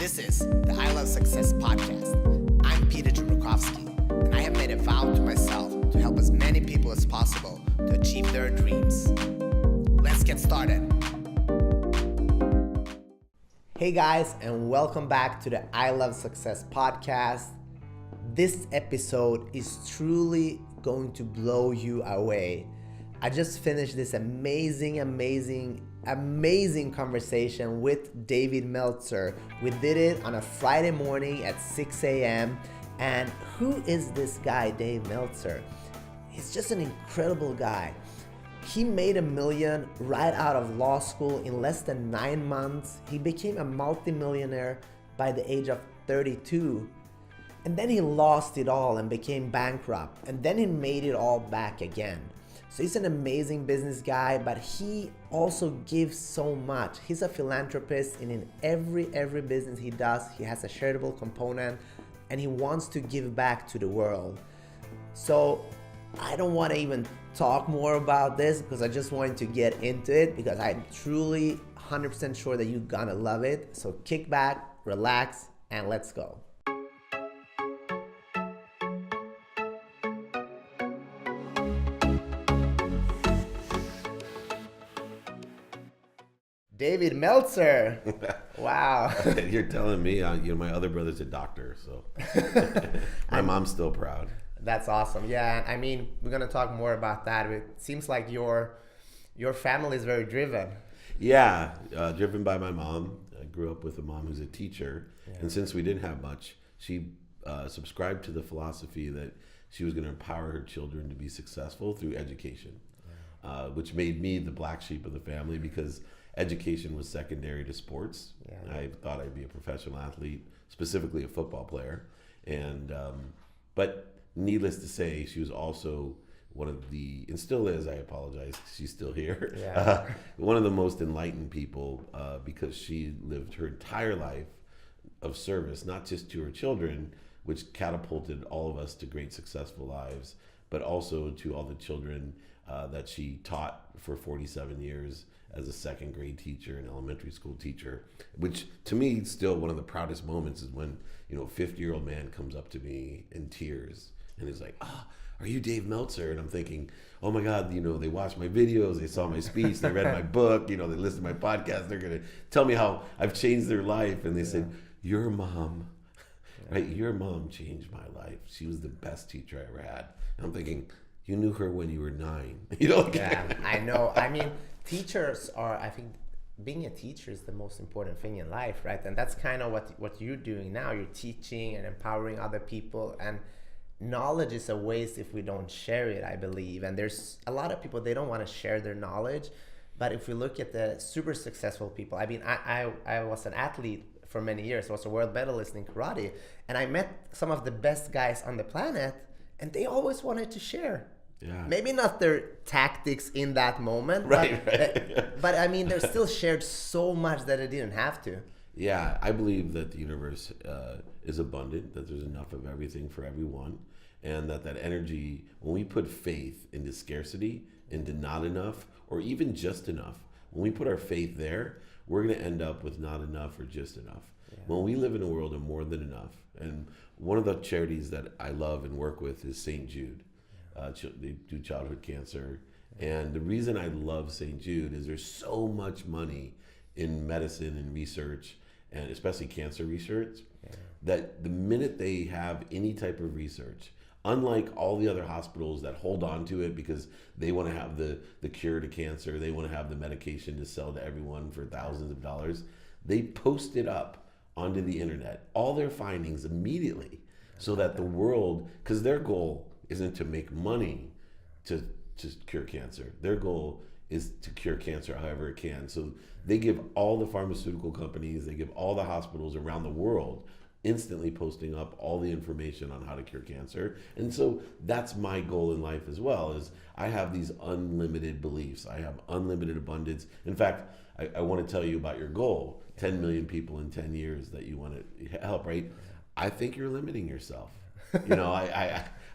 This is the I Love Success podcast. I'm Peter Chumrakovsky, and I have made a vow to myself to help as many people as possible to achieve their dreams. Let's get started. Hey guys, and welcome back to the I Love Success podcast. This episode is truly going to blow you away. I just finished this amazing conversation with David Meltzer. We did it on a Friday morning at 6 a.m. And who is this guy, Dave Meltzer? He's just an incredible guy. He made $1 million right out of law school in less than 9 months. He became a multi-millionaire by the age of 32. And then he lost it all and became bankrupt. And then he made it all back again. So he's an amazing business guy, but he also gives so much. He's a philanthropist, and in every business he does, he has a charitable component, and he wants to give back to the world. So I don't want to even talk more about this because I just wanted to get into it because I'm truly 100% sure that you're gonna love it. So kick back, relax, and let's go. David Meltzer. Wow. You're telling me, my other brother's a doctor, so my mom's still proud. That's awesome. Yeah, I mean, we're gonna talk more about that. It seems like your family is very driven. Yeah, driven by my mom. I grew up with a mom who's a teacher, and since we didn't have much, she subscribed to the philosophy that she was going to empower her children to be successful through education, which made me the black sheep of the family because education was secondary to sports. Yeah. I thought I'd be a professional athlete, specifically a football player. And but needless to say, she was also one of the, and still is, I apologize, she's still here, one of the most enlightened people because she lived her entire life of service, not just to her children, which catapulted all of us to great successful lives, but also to all the children that she taught for 47 years as a second grade teacher and elementary school teacher, which to me still one of the proudest moments is when, a 50-year-old man comes up to me in tears and is like, are you Dave Meltzer? And I'm thinking, oh my God, they watched my videos, they saw my speech, they read my book, they listened to my podcast, they're gonna tell me how I've changed their life. And they said, your mom, right? Your mom changed my life. She was the best teacher I ever had. And I'm thinking, you knew her when you were 9. Yeah, I know. I mean, teachers are, I think, being a teacher is the most important thing in life, right? And that's kind of what you're doing now. You're teaching and empowering other people. And knowledge is a waste if we don't share it, I believe. And there's a lot of people, they don't want to share their knowledge. But if we look at the super successful people, I mean, I was an athlete for many years. I was a world medalist in karate. And I met some of the best guys on the planet, and they always wanted to share. Yeah. Maybe not their tactics in that moment, right. But I mean, they still shared so much that it didn't have to. Yeah, I believe that the universe is abundant, that there's enough of everything for everyone, and that energy, when we put faith into scarcity, into not enough, or even just enough, when we put our faith there, we're going to end up with not enough or just enough. Yeah. When we live in a world of more than enough, and one of the charities that I love and work with is St. Jude. They do childhood cancer. And the reason I love St. Jude is there's so much money in medicine and research, and especially cancer research, that the minute they have any type of research, unlike all the other hospitals that hold on to it because they want to have the cure to cancer, they want to have the medication to sell to everyone for thousands of dollars, they post it up onto the internet, all their findings immediately, so that the world, because their goal isn't to make money to cure cancer. Their goal is to cure cancer however it can. So they give all the pharmaceutical companies, they give all the hospitals around the world instantly posting up all the information on how to cure cancer. And so that's my goal in life as well, is I have these unlimited beliefs. I have unlimited abundance. In fact, I want to tell you about your goal, 10 million people in 10 years that you want to help, right? I think you're limiting yourself.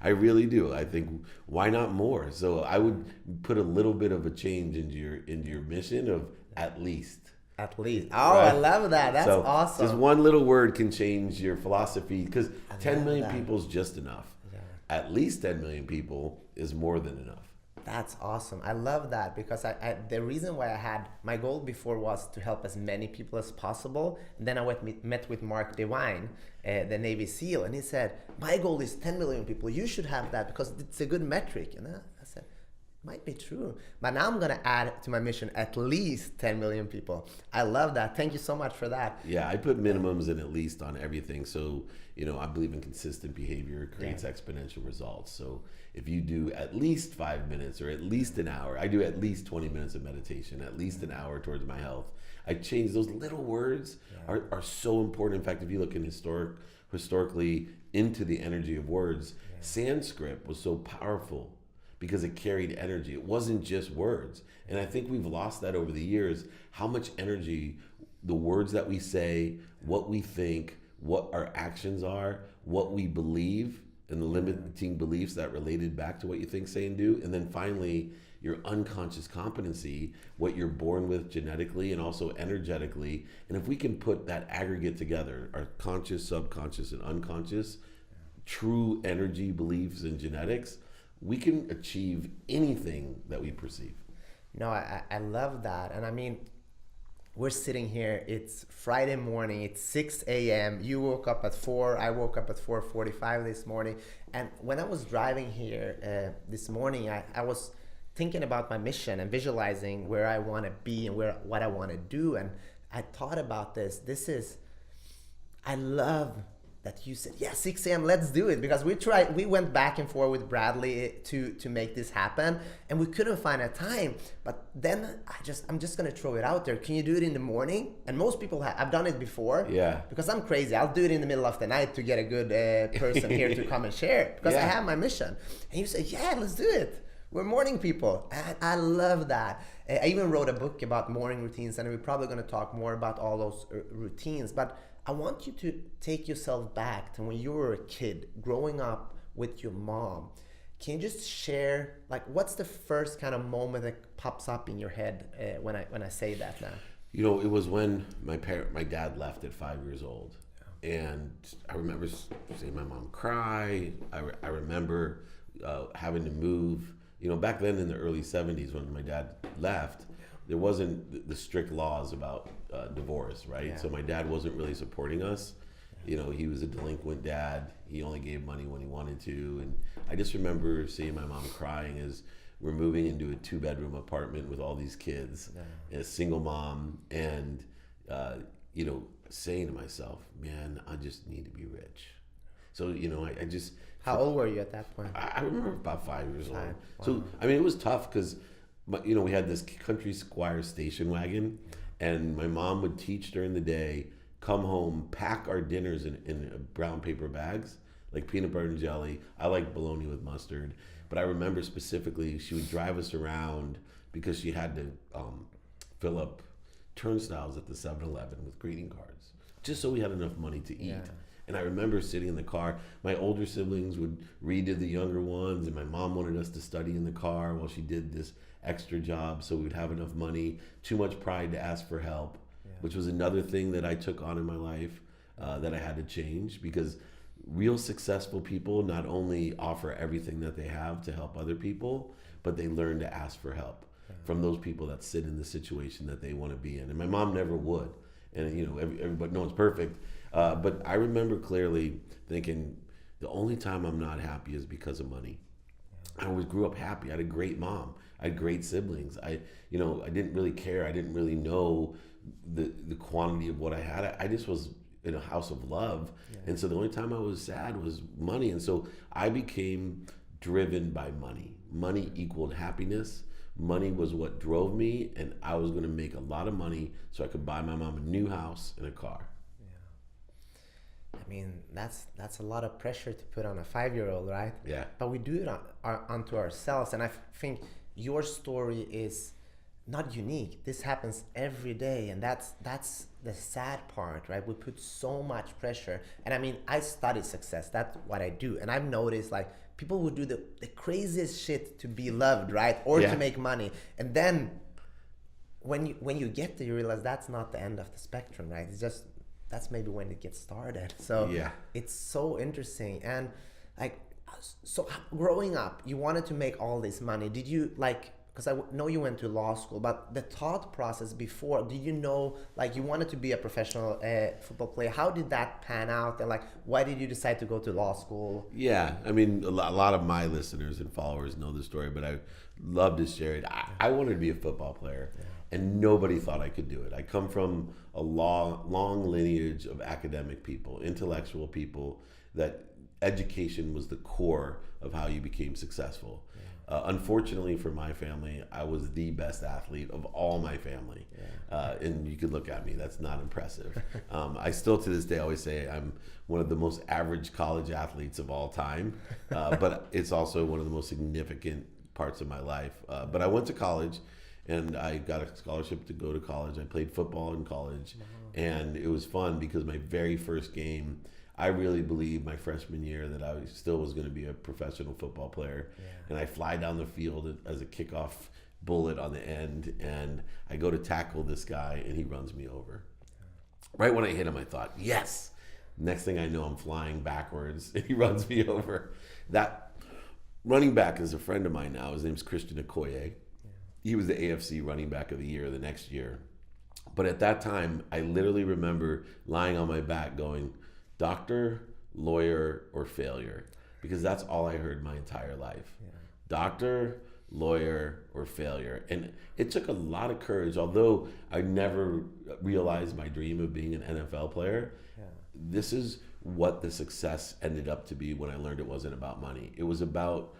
I really do. I think, why not more? So I would put a little bit of a change into your mission of at least. At least. Oh, right? I love that. That's so awesome. Just one little word can change your philosophy, because 10 million that. people is just enough. Yeah. At least 10 million people is more than enough. That's awesome. I love that, because the reason why I had my goal before was to help as many people as possible. And then I met with Mark Devine, the Navy SEAL, and he said, my goal is 10 million people. You should have that because it's a good metric. And I said, might be true. But now I'm going to add to my mission at least 10 million people. I love that. Thank you so much for that. Yeah, I put minimums and at least on everything. So, I believe in consistent behavior creates exponential results. So if you do at least 5 minutes or at least an hour, I do at least 20 minutes of meditation, at least an hour towards my health. I change those little words are so important. In fact, if you look in historically into the energy of words, Sanskrit was so powerful because it carried energy. It wasn't just words. And I think we've lost that over the years, how much energy the words that we say, what we think, what our actions are, what we believe, and the limiting beliefs that related back to what you think, say, and do. And then finally, your unconscious competency, what you're born with genetically and also energetically. And if we can put that aggregate together, our conscious, subconscious, and unconscious, true energy, beliefs, and genetics, we can achieve anything that we perceive. No, I love that. And I mean, we're sitting here, it's Friday morning, it's 6 a.m. You woke up at 4, I woke up at 4:45 this morning. And when I was driving here this morning, I was thinking about my mission and visualizing where I want to be and what I want to do. And I thought about this. I love that you said, 6 a.m., let's do it. Because we went back and forth with Bradley to make this happen, and we couldn't find a time. But then I'm just gonna throw it out there. Can you do it in the morning? And most people I've done it before. Yeah. Because I'm crazy. I'll do it in the middle of the night to get a good person here to come and share, because I have my mission. And you say, let's do it. We're morning people. I love that. I even wrote a book about morning routines, and we're probably gonna talk more about all those routines. But I want you to take yourself back to when you were a kid, growing up with your mom. Can you just share, what's the first kind of moment that pops up in your head when I say that now? It was when my dad left at 5 years old. And I remember seeing my mom cry. I remember having to move. Back then in the early 70s when my dad left, there wasn't the strict laws about divorce, right? Yeah. So my dad wasn't really supporting us. He was a delinquent dad. He only gave money when he wanted to. And I just remember seeing my mom crying as we're moving into a 2-bedroom apartment with all these kids, and a single mom, and saying to myself, man, I just need to be rich. So, I just... How old were you at that point? I remember about 5 years old. Wow. So, it was tough because, we had this country squire station wagon, and my mom would teach during the day, come home, pack our dinners in brown paper bags, like peanut butter and jelly. I like bologna with mustard. But I remember specifically, she would drive us around because she had to fill up turnstiles at the 7-Eleven with greeting cards, just so we had enough money to eat. Yeah. And I remember sitting in the car, my older siblings would read to the younger ones, and my mom wanted us to study in the car while she did this extra job so we'd have enough money. Too much pride to ask for help, which was another thing that I took on in my life that I had to change, because real successful people not only offer everything that they have to help other people, but they learn to ask for help from those people that sit in the situation that they want to be in. And my mom never would. And everybody, no one's perfect. But I remember clearly thinking, the only time I'm not happy is because of money. I always grew up happy. I had a great mom. I had great siblings. I didn't really care. I didn't really know the quantity of what I had. I just was in a house of love. Yeah. And so the only time I was sad was money. And so I became driven by money. Money equaled happiness. Money was what drove me, and I was going to make a lot of money so I could buy my mom a new house and a car. I mean, that's a lot of pressure to put on a 5-year-old, right? Yeah. But we do it onto ourselves, and I think your story is not unique. This happens every day, and that's the sad part, right? We put so much pressure, and I mean, I study success. That's what I do, and I've noticed people would do the craziest shit to be loved, right? Or to make money, and then when you get there, you realize that's not the end of the spectrum, right? It's just, that's maybe when it gets started. So Yeah. it's so interesting. And like, so growing up, you wanted to make all this money. Did you like, because I know you went to law school, but the thought process before, did you know, like you wanted to be a professional football player? How did that pan out? And like, why did you decide to go to law school? Yeah, I mean, a lot of my listeners and followers know the story, but I love to share it. I wanted to be a football player, and nobody thought I could do it. I come from a long lineage of academic people, intellectual people, that education was the core of how you became successful. Unfortunately for my family, I was the best athlete of all my family. And you could look at me, that's not impressive. I still to this day always say I'm one of the most average college athletes of all time, but it's also one of the most significant parts of my life. But I went to college and I got a scholarship to go to college. I played football in college, and it was fun because my very first game, I really believed my freshman year that I still was going to be a professional football player. And I fly down the field as a kickoff bullet on the end, and I go to tackle this guy, and he runs me over. Right when I hit him, I thought, yes. Next thing I know, I'm flying backwards, and he runs me over. That running back is a friend of mine now. His name's Christian Okoye. He was the AFC running back of the year the next year. But at that time, I literally remember lying on my back going, doctor, lawyer, or failure, because that's all I heard my entire life. Doctor, lawyer, or failure. And it took a lot of courage, although I never realized my dream of being an NFL player. This is what the success ended up to be when I learned it wasn't about money. It was about,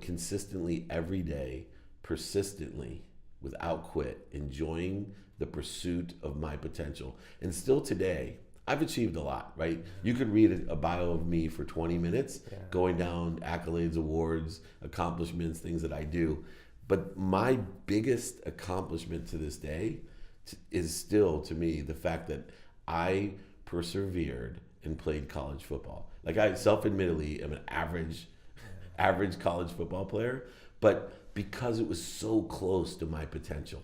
consistently every day, persistently, without quit, enjoying the pursuit of my potential. And still today, I've achieved a lot, right? You could read a bio of me for 20 minutes, going down accolades, awards, accomplishments, things that I do. But my biggest accomplishment to this day is still, to me, the fact that I persevered and played college football. Like, I self-admittedly am an average college football player, but because it was so close to my potential,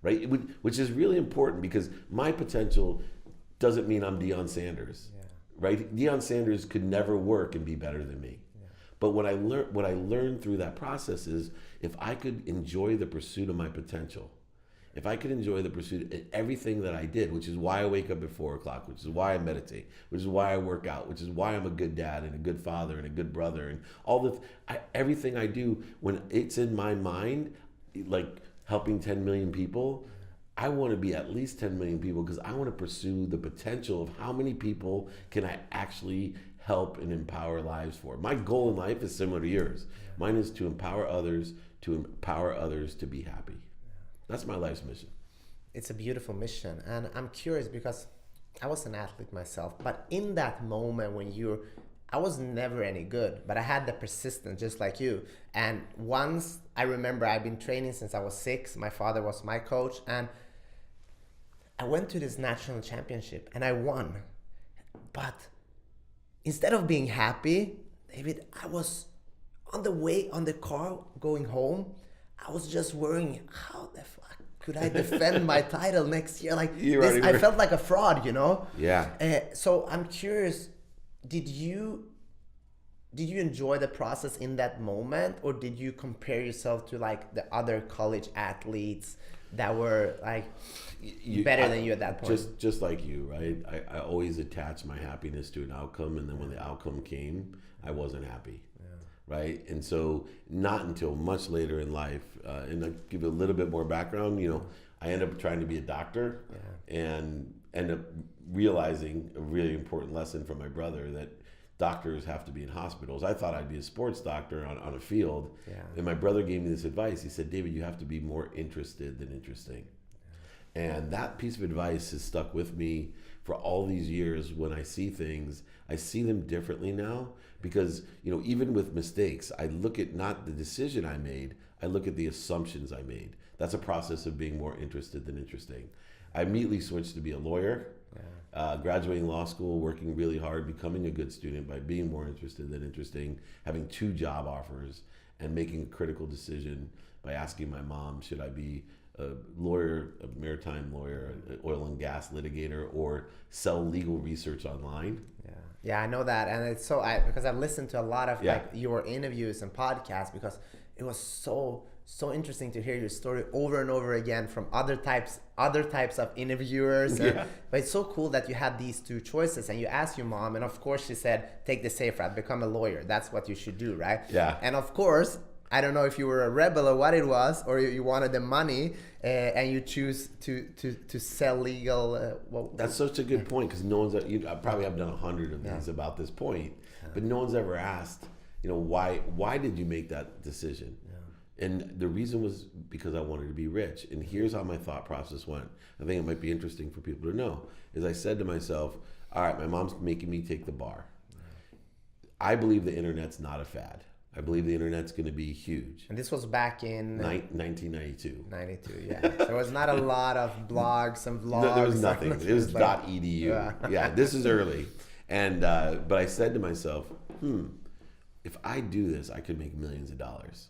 right? Which is really important, because my potential doesn't mean I'm Deion Sanders, right? Deion Sanders could never work and be better than me. But what I learned through that process is, if I could enjoy the pursuit of my potential, if I could enjoy the pursuit of everything that I did, which is why I wake up at 4 o'clock, which is why I meditate, which is why I work out, which is why I'm a good dad and a good father and a good brother, and all everything I do, when it's in my mind, like helping 10 million people, I want to be at least 10 million people, because I want to pursue the potential of how many people can I actually help and empower lives for. My goal in life is similar to yours. Mine is to empower others to be happy. That's my life's mission. It's a beautiful mission. And I'm curious, because I was an athlete myself, but in that moment when I was never any good, but I had the persistence just like you. And once I remember, I've been training since I was 6. My father was my coach, and I went to this national championship and I won. But instead of being happy, David, I was on the car going home, I was just worrying, how the fuck could I defend my title next year? Like this, I felt like a fraud, Yeah. So I'm curious, did you enjoy the process in that moment, or did you compare yourself to like the other college athletes that were like better than you at that point? Just like you, right? I always attached my happiness to an outcome, and then when the outcome came, I wasn't happy. Right? And so not until much later in life, and I'll give you a little bit more background, I ended up trying to be a doctor, and ended up realizing a really important lesson from my brother, that doctors have to be in hospitals. I thought I'd be a sports doctor on a field. And my brother gave me this advice. He said, David, you have to be more interested than interesting. And that piece of advice has stuck with me for all these years. When I see things, I see them differently now, because, even with mistakes, I look at not the decision I made, I look at the assumptions I made. That's a process of being more interested than interesting. I immediately switched to be a lawyer, graduating law school, working really hard, becoming a good student by being more interested than interesting, having 2 job offers, and making a critical decision by asking my mom, should I be a lawyer, a maritime lawyer, an oil and gas litigator, or sell legal research online. Yeah, I know that, and it's because I've listened to a lot of like your interviews and podcasts, because it was so interesting to hear your story over and over again from other types of interviewers. But it's so cool that you had these two choices, and you asked your mom, and of course she said, take the safe route, become a lawyer. That's what you should do, right? Yeah. And of course, I don't know if you were a rebel or what it was, or you wanted the money, and you choose to sell legal. That's such a good point, because no one's. I probably have done 100 of these about this point, but no one's ever asked, why did you make that decision? And the reason was because I wanted to be rich. And here's how my thought process went. I think it might be interesting for people to know. Is I said to myself, all right, my mom's making me take the bar. I believe the internet's not a fad. I believe the internet's going to be huge. And this was back in 1992. 92, yeah. There was not a lot of blogs and vlogs. No, there was nothing. It was like, .edu. Yeah, this is early. And but I said to myself, if I do this, I could make millions of dollars.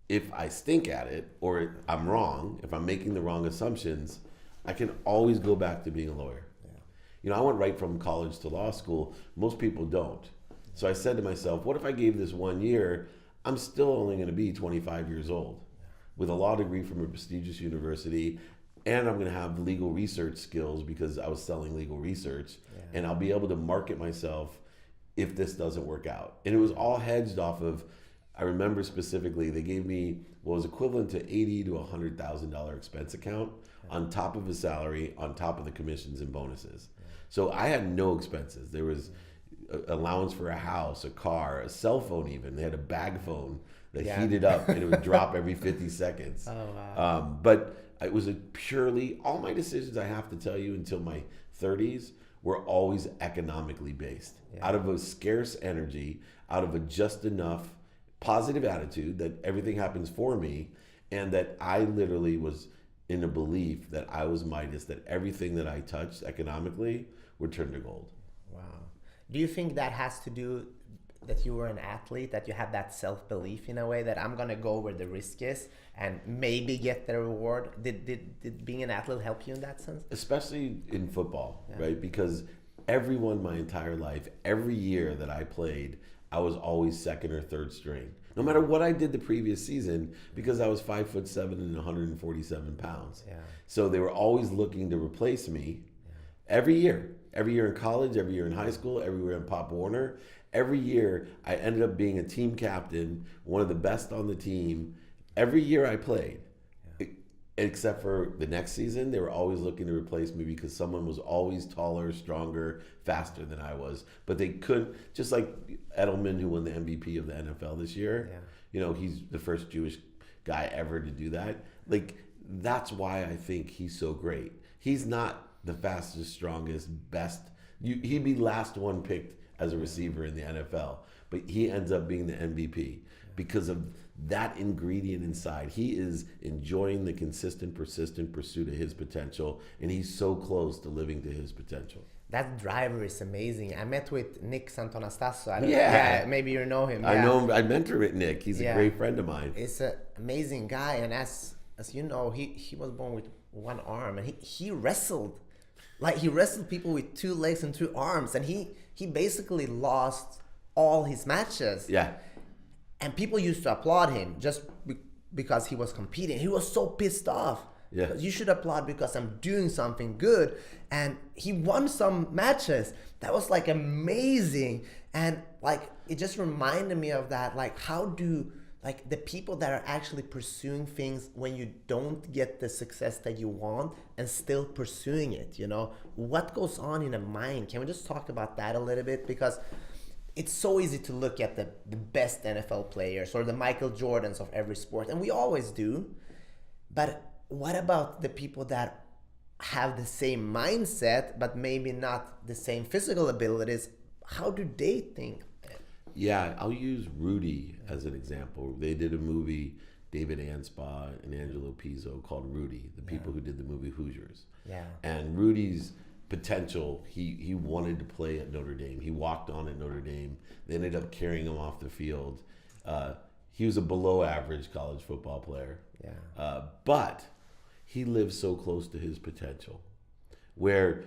If I stink at it, or I'm wrong, if I'm making the wrong assumptions, I can always go back to being a lawyer. I went right from college to law school. Most people don't. So I said to myself, what if I gave this 1 year? I'm still only going to be 25 years old with a law degree from a prestigious university, and I'm going to have legal research skills because I was selling legal research, and I'll be able to market myself if this doesn't work out. And it was all hedged off of, I remember specifically, they gave me what was equivalent to $80,000 to $100,000 expense account on top of a salary, on top of the commissions and bonuses. So I had no expenses. There was allowance for a house, a car, a cell phone even. They had a bag phone that heated up and it would drop every 50 seconds. Oh, wow. But it was all my decisions, I have to tell you, until my 30s were always economically based. Out of a scarce energy, out of a just enough positive attitude that everything happens for me, and that I literally was in a belief that I was Midas, that everything that I touched economically would turn to gold. Wow. Do you think that has to do that you were an athlete, that you have that self-belief in a way that I'm gonna go where the risk is and maybe get the reward? Did being an athlete help you in that sense? Especially in football, right? Because everyone my entire life, every year that I played, I was always second or third string, no matter what I did the previous season, because I was 5'7" and 147 pounds. So they were always looking to replace me every year in college, every year in high school, every year in Pop Warner. Every year I ended up being a team captain, one of the best on the team. Every year I played, except for the next season, they were always looking to replace me because someone was always taller, stronger, faster than I was. But they couldn't, just like Edelman, who won the MVP of the NFL this year. He's the first Jewish guy ever to do that. Like, that's why I think he's so great. He's not the fastest, strongest, best. He'd be last one picked as a receiver in the NFL, but he ends up being the MVP because of that ingredient inside. He is enjoying the consistent, persistent pursuit of his potential, and he's so close to living to his potential. That driver is amazing. I met with Nick Santonastasso. Maybe you know him. I know him. I mentor with Nick. He's a great friend of mine. He's an amazing guy, and as you know, he was born with one arm, and he wrestled. Like, he wrestled people with 2 legs and 2 arms, and he basically lost all his matches. And people used to applaud him just because he was competing. He was so pissed off. You should applaud because I'm doing something good. And he won some matches. That was like amazing. And like, it just reminded me of that. Like, how do like the people that are actually pursuing things when you don't get the success that you want and still pursuing it, what goes on in a mind? Can we just talk about that a little bit? Because it's so easy to look at the best NFL players or the Michael Jordans of every sport, and we always do. But what about the people that have the same mindset, but maybe not the same physical abilities? How do they think? I'll use Rudy as an example. They did a movie, David Anspaugh and Angelo Pizzo, called Rudy, the people who did the movie Hoosiers. And Rudy's potential, he wanted to play at Notre Dame. He walked on at Notre Dame. They ended up carrying him off the field. He was a below average college football player. But he lives so close to his potential. Where,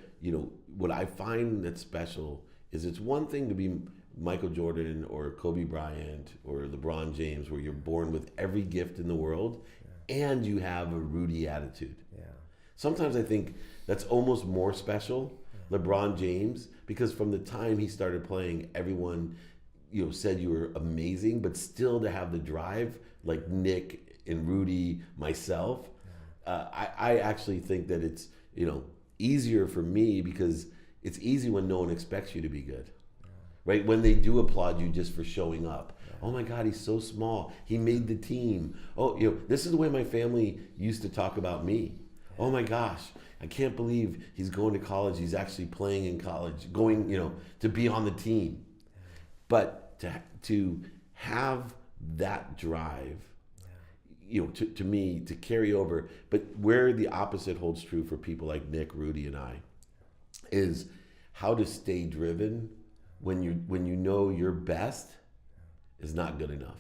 what I find that's special is it's one thing to be Michael Jordan or Kobe Bryant or LeBron James, where you're born with every gift in the world and you have a Rudy attitude. Yeah. Sometimes I think that's almost more special, LeBron James, because from the time he started playing, everyone, said you were amazing, but still to have the drive like Nick and Rudy, myself, I actually think that it's, easier for me because it's easy when no one expects you to be good. Right? When they do applaud you just for showing up. Oh my God, he's so small. He made the team. Oh, this is the way my family used to talk about me. Oh my gosh, I can't believe he's going to college. He's actually playing in college, going, to be on the team. But to have that drive, to me, to carry over, but where the opposite holds true for people like Nick, Rudy, and I, is how to stay driven when you know your best is not good enough.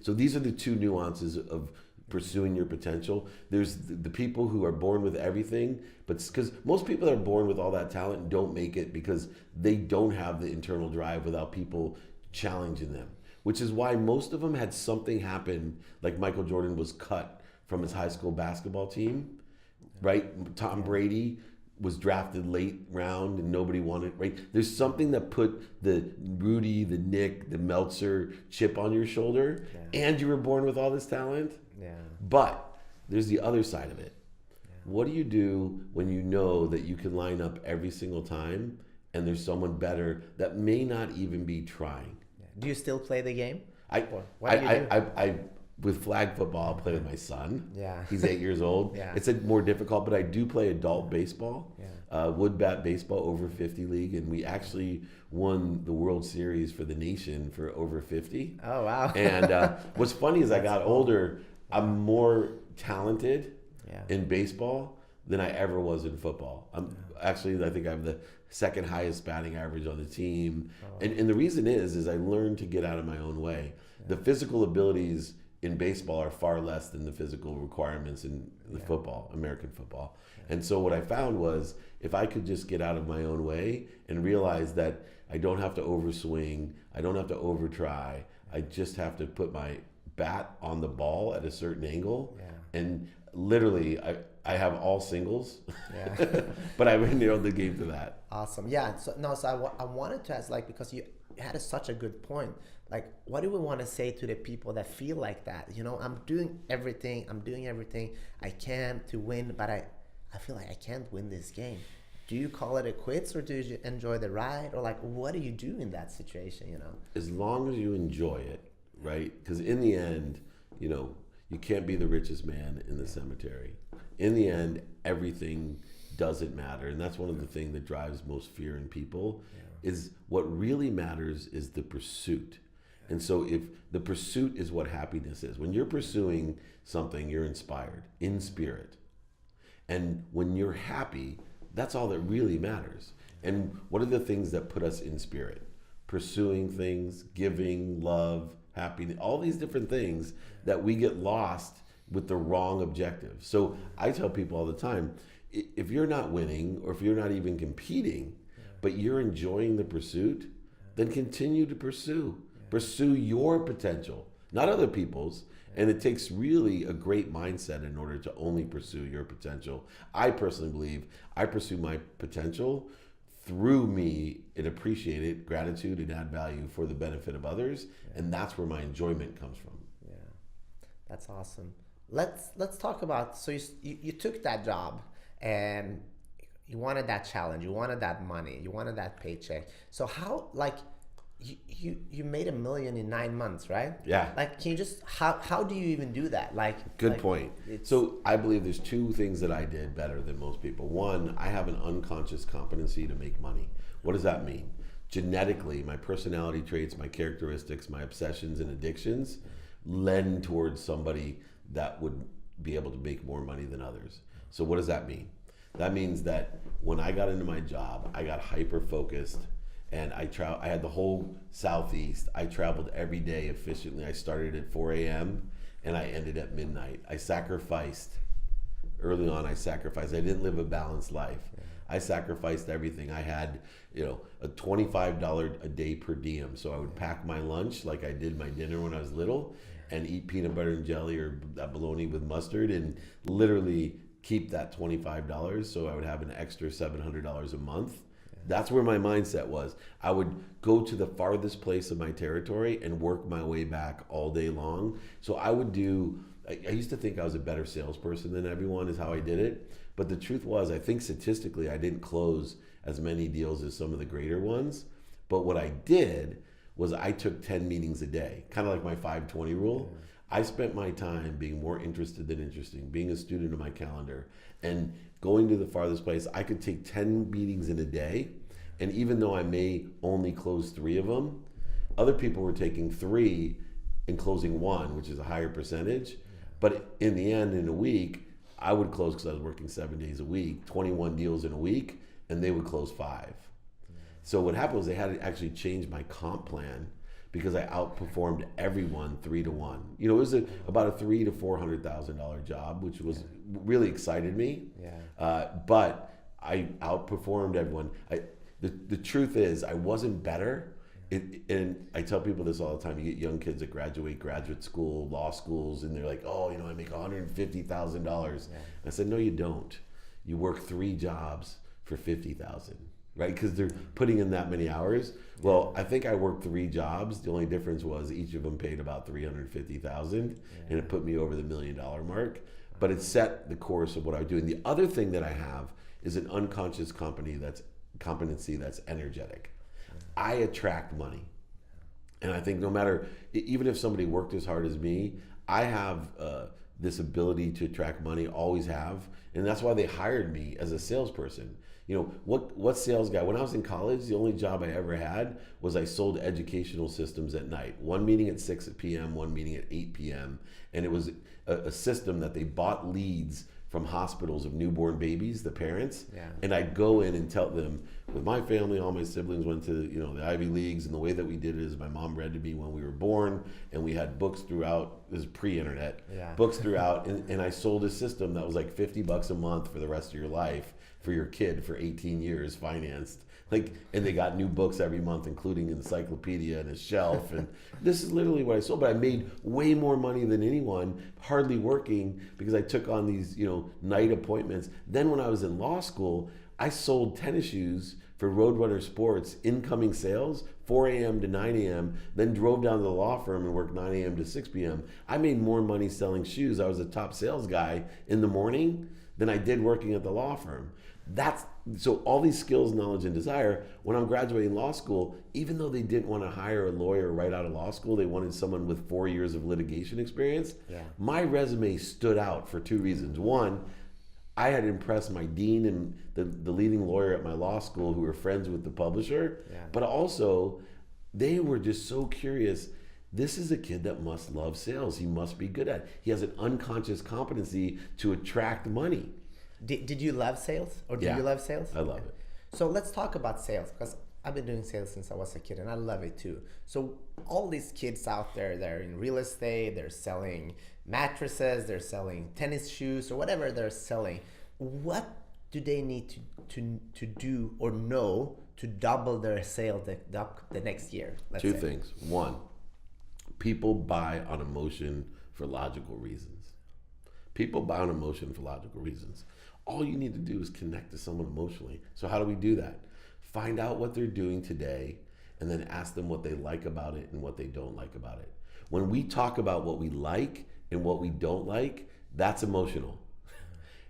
So these are the two nuances of pursuing your potential. There's the people who are born with everything, but because most people that are born with all that talent don't make it because they don't have the internal drive without people challenging them, which is why most of them had something happen, like Michael Jordan was cut from his high school basketball team, right? Tom Brady was drafted late round and nobody wanted, right? There's something that put the Rudy, the Nick, the Meltzer chip on your shoulder, and you were born with all this talent. Yeah. But there's the other side of it. What do you do when you know that you can line up every single time and there's someone better that may not even be trying? Do you still play the game? With flag football, I play with my son. Yeah. He's 8 years old. Yeah. It's more difficult, but I do play adult baseball, Yeah. Wood bat baseball over 50 league, and we actually won the World Series for the nation for over 50. Oh, wow. And what's funny is I got older, I'm more talented in baseball than I ever was in football. Actually, I think I have the second highest batting average on the team. And the reason is I learned to get out of my own way. The physical abilities in baseball are far less than the physical requirements in the football, American football. And so what I found was if I could just get out of my own way and realize that I don't have to overswing, I don't have to overtry, I just have to put my bat on the ball at a certain angle. And literally, I have all singles, but I narrowed the game to that. Awesome. Yeah. So I wanted to ask, because you had such a good point. What do we want to say to the people that feel like that? I'm doing everything I can to win, but I feel like I can't win this game. Do you call it a quits, or do you enjoy the ride, or what do you do in that situation? As long as you enjoy it, right? Because in the end, you can't be the richest man in the cemetery. In the end, everything doesn't matter, and that's one of the things that drives most fear in people. Is what really matters is the pursuit. And so if the pursuit is what happiness is, when you're pursuing something, you're inspired in spirit. And when you're happy, that's all that really matters. And what are the things that put us in spirit? Pursuing things, giving, love, happiness, all these different things that we get lost with the wrong objective. So I tell people all the time, if you're not winning, or if you're not even competing, but you're enjoying the pursuit, then continue to pursue. Pursue your potential, not other people's. And it takes really a great mindset in order to only pursue your potential. I personally believe I pursue my potential through me and appreciate it, gratitude, and add value for the benefit of others. And that's where my enjoyment comes from. Yeah, that's awesome. Let's talk about, so you took that job and you wanted that challenge, you wanted that money, you wanted that paycheck. So how, you made $1 million in 9 months, right? Yeah. Can you just, how do you even do that? Good point. So I believe there's two things that I did better than most people. One, I have an unconscious competency to make money. What does that mean? Genetically, my personality traits, my characteristics, my obsessions and addictions lend towards somebody that would be able to make more money than others. So what does that mean? That means that when I got into my job, I got hyper focused. And I had the whole Southeast. I traveled every day efficiently. I started at 4 a.m. and I ended at midnight. I sacrificed early on, I sacrificed. I didn't live a balanced life. I sacrificed everything. I had, a $25 a day per diem. So I would pack my lunch like I did my dinner when I was little and eat peanut butter and jelly or that bologna with mustard and literally keep that $25. So I would have an extra $700 a month. That's where my mindset was. I would go to the farthest place of my territory and work my way back all day long. So I used to think I was a better salesperson than everyone is how I did it. But the truth was, I think statistically, I didn't close as many deals as some of the greater ones. But what I did was I took 10 meetings a day, kind of like my 5-20 rule. I spent my time being more interested than interesting, being a student of my calendar, and going to the farthest place. I could take 10 meetings in a day, and even though I may only close 3 of them, other people were taking 3 and closing 1, which is a higher percentage. But in the end, in a week, I would close, because I was working 7 days a week, 21 deals in a week, and they would close 5. So what happened was they had to actually change my comp plan because I outperformed everyone 3-1. It was about a $300,000 to $400,000 job, which was really excited me. But I outperformed everyone. The truth is, I wasn't better. And I tell people this all the time. You get young kids that graduate graduate school, law schools, and they're like, oh, I make $150,000. I said, no, you don't. You work 3 jobs for $50,000, right? Because they're putting in that many hours. Well, I think I worked 3 jobs. The only difference was each of them paid about $350,000, and it put me over the $1 million mark. But it set the course of what I was doing. The other thing that I have is an unconscious competency that's energetic. I attract money. And I think no matter, even if somebody worked as hard as me, I have this ability to attract money, always have. And that's why they hired me as a salesperson. What sales guy? When I was in college, the only job I ever had was I sold educational systems at night. One meeting at 6 p.m., one meeting at 8 p.m. And it was a system that they bought leads from hospitals of newborn babies, the parents. And I'd go in and tell them, with my family, all my siblings went to the Ivy Leagues, and the way that we did it is my mom read to me when we were born, and we had books throughout. This is pre-internet, books throughout, and I sold a system that was like $50 a month for the rest of your life for your kid for 18 years, financed. And they got new books every month, including an encyclopedia and a shelf. And this is literally what I sold. But I made way more money than anyone, hardly working, because I took on these, night appointments. Then when I was in law school, I sold tennis shoes for Roadrunner Sports, incoming sales, 4 a.m. to 9 a.m., then drove down to the law firm and worked 9 a.m. to 6 p.m. I made more money selling shoes. I was a top sales guy in the morning than I did working at the law firm. So all these skills, knowledge, and desire, when I'm graduating law school, even though they didn't want to hire a lawyer right out of law school, they wanted someone with 4 years of litigation experience. My resume stood out for 2 reasons. One, I had impressed my dean and the leading lawyer at my law school, who were friends with the publisher. But also, they were just so curious. This is a kid that must love sales. He must be good at it. He has an unconscious competency to attract money. Did you love sales, or do you love sales? I love it. So let's talk about sales, because I've been doing sales since I was a kid, and I love it too. So all these kids out there, they're in real estate, they're selling mattresses, they're selling tennis shoes, or whatever they're selling. What do they need to do or know to double their sales the next year? Two things. One, people buy on emotion for logical reasons. People buy on emotion for logical reasons. All you need to do is connect to someone emotionally. So how do we do that? Find out what they're doing today, and then ask them what they like about it and what they don't like about it. When we talk about what we like and what we don't like, that's emotional,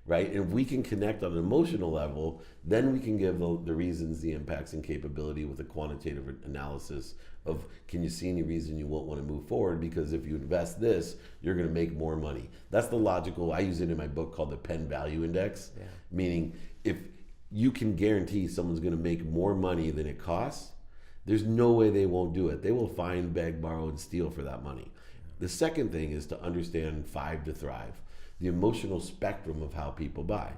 right? And if we can connect on an emotional level, then we can give the reasons, the impacts, and capability with a quantitative analysis of, can you see any reason you won't want to move forward? Because if you invest this, you're going to make more money. That's the logical, I use it in my book called the Penn Value Index, meaning if you can guarantee someone's going to make more money than it costs, there's no way they won't do it. They will find, beg, borrow, and steal for that money. The second thing is to understand 5 to thrive, the emotional spectrum of how people buy.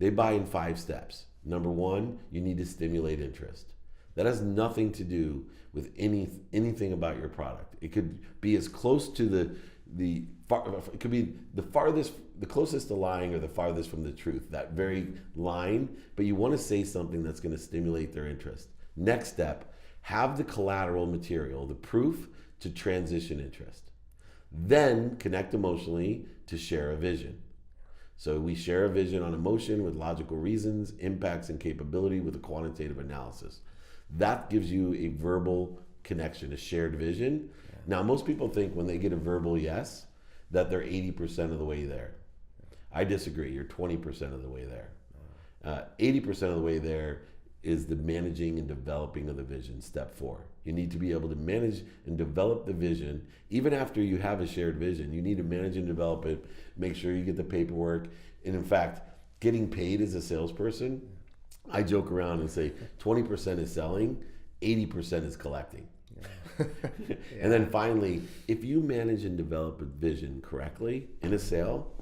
They buy in 5 steps. Number 1, you need to stimulate interest. That has nothing to do with anything about your product. It could be as close to the it could be the farthest, the closest to lying or the farthest from the truth, that very line, but you want to say something that's going to stimulate their interest. Next step, have the collateral material, the proof to transition interest. Then connect emotionally to share a vision. So we share a vision on emotion with logical reasons, impacts, and capability with a quantitative analysis. That gives you a verbal connection, a shared vision. Yeah. Now, most people think when they get a verbal yes, that they're 80% of the way there. I disagree. You're 20% of the way there. 80% of the way there is the managing and developing of the vision, step 4. You need to be able to manage and develop the vision. Even after you have a shared vision, you need to manage and develop it, make sure you get the paperwork. And in fact, getting paid as a salesperson, I joke around and say 20% is selling, 80% is collecting. Yeah. And then finally, if you manage and develop a vision correctly in a sale,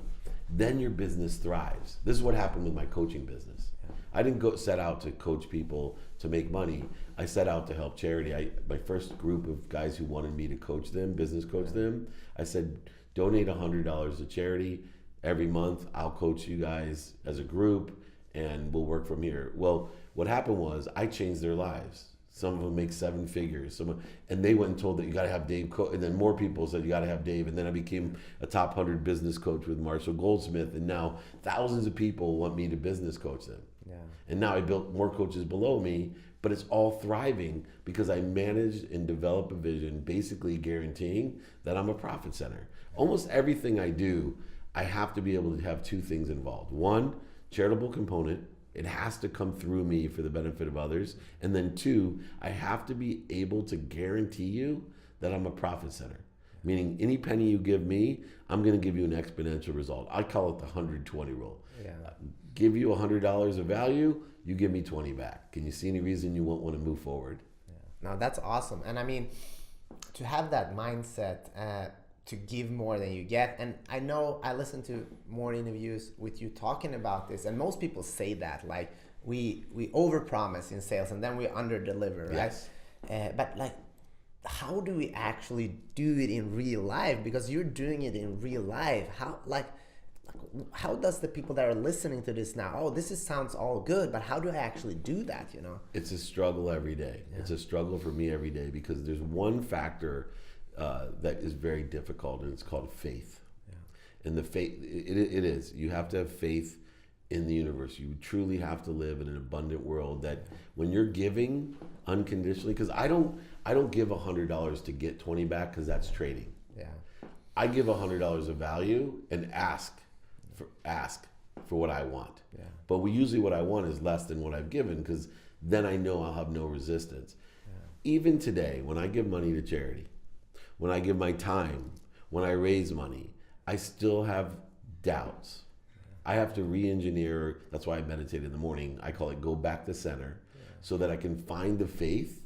then your business thrives. This is what happened with my coaching business. I didn't set out to coach people to make money. I set out to help charity. My first group of guys who wanted me to coach them, business coach them, I said, donate $100 to charity every month. I'll coach you guys as a group and we'll work from here. Well, what happened was I changed their lives. Some of them make 7 figures. And they went and told that you got to have Dave and then more people said you got to have Dave. And then I became a top 100 business coach with Marshall Goldsmith. And now thousands of people want me to business coach them. Yeah. And now I built more coaches below me, but it's all thriving because I managed and developed a vision, basically guaranteeing that I'm a profit center. Almost everything I do, I have to be able to have 2 things involved. 1, charitable component. It has to come through me for the benefit of others. And then 2, I have to be able to guarantee you that I'm a profit center. Meaning any penny you give me, I'm going to give you an exponential result. I call it the 120 rule. Yeah. Give you $100 of value, you give me 20 back. Can you see any reason you won't want to move forward? Yeah. Now that's awesome. And I mean, to have that mindset, to give more than you get. And I know I listened to more interviews with you talking about this, and most people say that, like we overpromise in sales and then we underdeliver, right? Yes. But like, how do we actually do it in real life? Because you're doing it in real life. How does the people that are listening to this now, oh, this sounds all good, but how do I actually do that, you know? It's a struggle every day. Yeah. It's a struggle for me every day because there's one factor that is very difficult, and it's called faith. Yeah. And the faith, it is. You have to have faith in the universe. You truly have to live in an abundant world that when you're giving unconditionally, because I don't give $100 to get 20 back because that's trading. Yeah. I give $100 of value and ask for what I want. Yeah. But usually what I want is less than what I've given because then I know I'll have no resistance. Yeah. Even today, when I give money to charity, when I give my time, when I raise money, I still have doubts. Yeah. I have to re-engineer. That's why I meditate in the morning. I call it go back to center, so that I can find the faith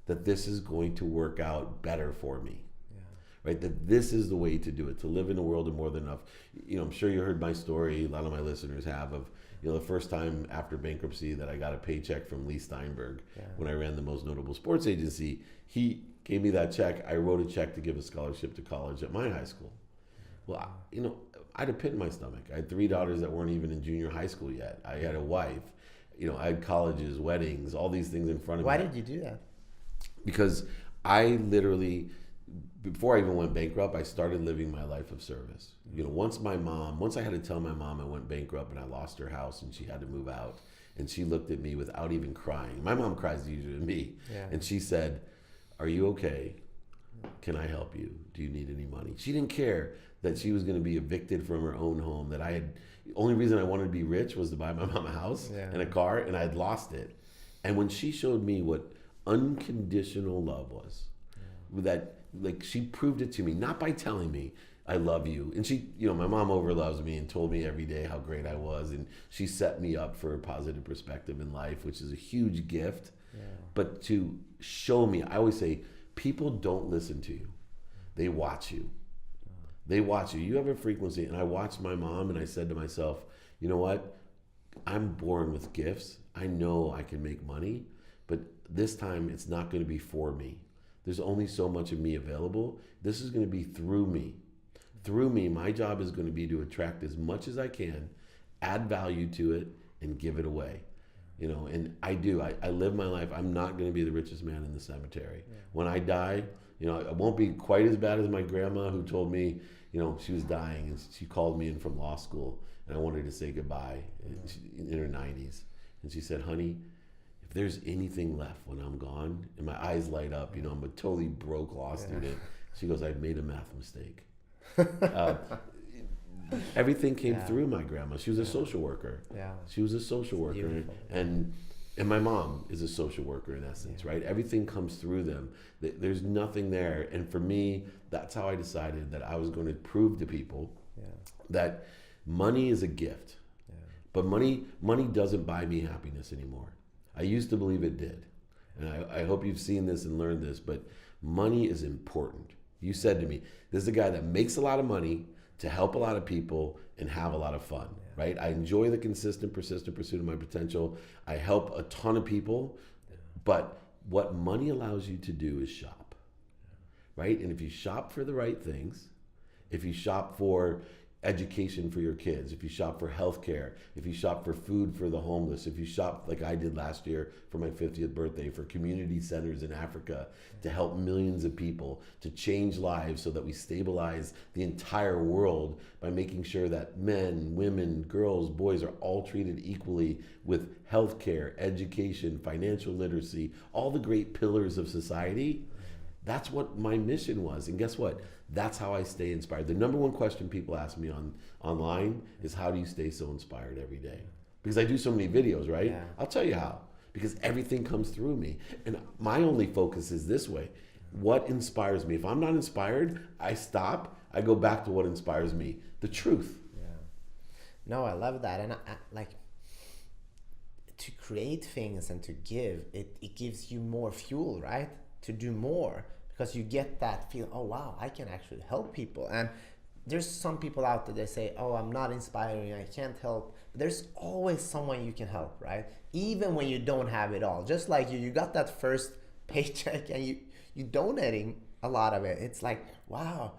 that this is going to work out better for me. Yeah. Right? That this is the way to do it, to live in a world of more than enough. You know, I'm sure you heard my story, a lot of my listeners have, of the first time after bankruptcy that I got a paycheck from Lee Steinberg when I ran the most notable sports agency. He gave me that check. I wrote a check to give a scholarship to college at my high school. Well, I had a pit in my stomach. I had 3 daughters that weren't even in junior high school yet. I had a wife. I had colleges, weddings, all these things in front of me. Why did you do that? Because I literally, before I even went bankrupt, I started living my life of service. Once I had to tell my mom I went bankrupt and I lost her house and she had to move out, and she looked at me without even crying. My mom cries easier than me. Yeah. And she said, "Are you okay? Can I help you? Do you need any money?" She didn't care that she was going to be evicted from her own home, that the only reason I wanted to be rich was to buy my mom a house and a car, and I had lost it. And when she showed me what unconditional love was, that she proved it to me, not by telling me, "I love you." And she, my mom overloves me and told me every day how great I was, and she set me up for a positive perspective in life, which is a huge gift. Yeah. But to show me, I always say, people don't listen to you. They watch you. They watch you. You have a frequency. And I watched my mom and I said to myself, you know what? I'm born with gifts. I know I can make money, but this time it's not going to be for me. There's only so much of me available. This is going to be through me, through me, my job is going to be to attract as much as I can, add value to it, and give it away. You know, and I do. I live my life. I'm not going to be the richest man in the cemetery. Yeah. When I die, you know, it won't be quite as bad as my grandma, who told me, you know, she was dying and she called me in from law school and I wanted to say goodbye in her 90s. And she said, honey, if there's anything left when I'm gone, and my eyes light up, you know, I'm a totally broke law student. She goes, I've made a math mistake. Everything came through my grandma. She was a social worker. Yeah. She was a social worker. Beautiful. And my mom is a social worker in essence, right? Everything comes through them. There's nothing there. And for me, that's how I decided that I was going to prove to people that money is a gift. Yeah. But money doesn't buy me happiness anymore. I used to believe it did. And I hope you've seen this and learned this, but money is important. You said to me, this is a guy that makes a lot of money to help a lot of people and have a lot of fun, right? I enjoy the consistent, persistent pursuit of my potential. I help a ton of people, but what money allows you to do is shop, right? And if you shop for the right things, if you shop for education for your kids, if you shop for healthcare, if you shop for food for the homeless, if you shop like I did last year for my 50th birthday for community centers in Africa to help millions of people, to change lives so that we stabilize the entire world by making sure that men, women, girls, boys are all treated equally with healthcare, education, financial literacy, all the great pillars of society. That's what my mission was. And guess what? That's how I stay inspired. The number one question people ask me online is, how do you stay so inspired every day? Because I do so many videos, right? Yeah. I'll tell you how. Because everything comes through me. And my only focus is this way. What inspires me? If I'm not inspired, I stop. I go back to what inspires me. The truth. Yeah. No, I love that. And I like to create things and to give, it gives you more fuel, right? To do more. Because you get that feel, oh wow, I can actually help people. And there's some people out there that say, oh, I'm not inspiring, I can't help. But there's always someone you can help, right? Even when you don't have it all. Just like you got that first paycheck and you donating a lot of it. It's like, wow.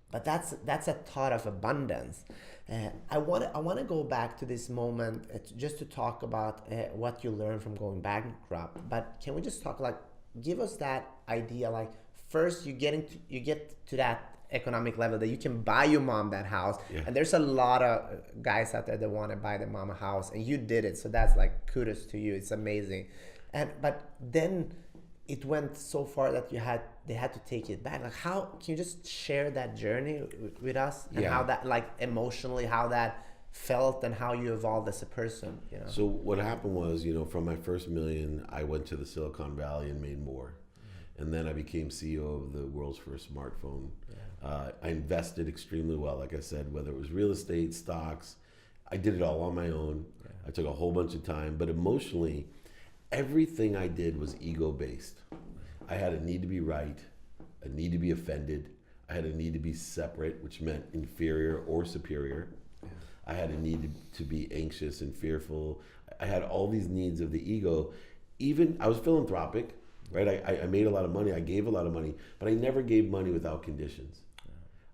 But that's a thought of abundance. I want to go back to this moment just to talk about what you learned from going bankrupt. But can we just talk, like, give us that idea, like, first you get to that economic level that you can buy your mom that house. Yeah. And there's a lot of guys out there that want to buy their mom a house, and you did it. So that's like kudos to you. It's amazing. But then it went so far that they had to take it back. Like, how can you just share that journey with us, and how that, like, emotionally, how that felt and how you evolved as a person, you know? So what happened was, you know, from my first million, I went to the Silicon Valley and made more. And then I became CEO of the world's first smartphone. Yeah. I invested extremely well, like I said, whether it was real estate, stocks. I did it all on my own. Yeah. I took a whole bunch of time, but emotionally, everything I did was ego-based. I had a need to be right, a need to be offended. I had a need to be separate, which meant inferior or superior. Yeah. I had a need to be anxious and fearful. I had all these needs of the ego. Even I was philanthropic. Right, I made a lot of money, I gave a lot of money, but I never gave money without conditions.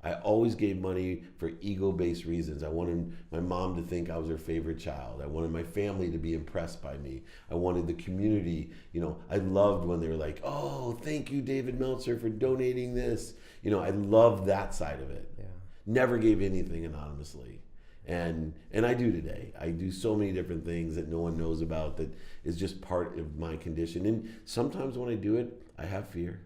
I always gave money for ego-based reasons. I wanted my mom to think I was her favorite child. I wanted my family to be impressed by me. I wanted the community, you know, I loved when they were like, oh, thank you, David Meltzer, for donating this. You know, I loved that side of it. Yeah. Never gave anything anonymously. And I do today. I do so many different things that no one knows about that is just part of my condition. And sometimes when I do it, I have fear.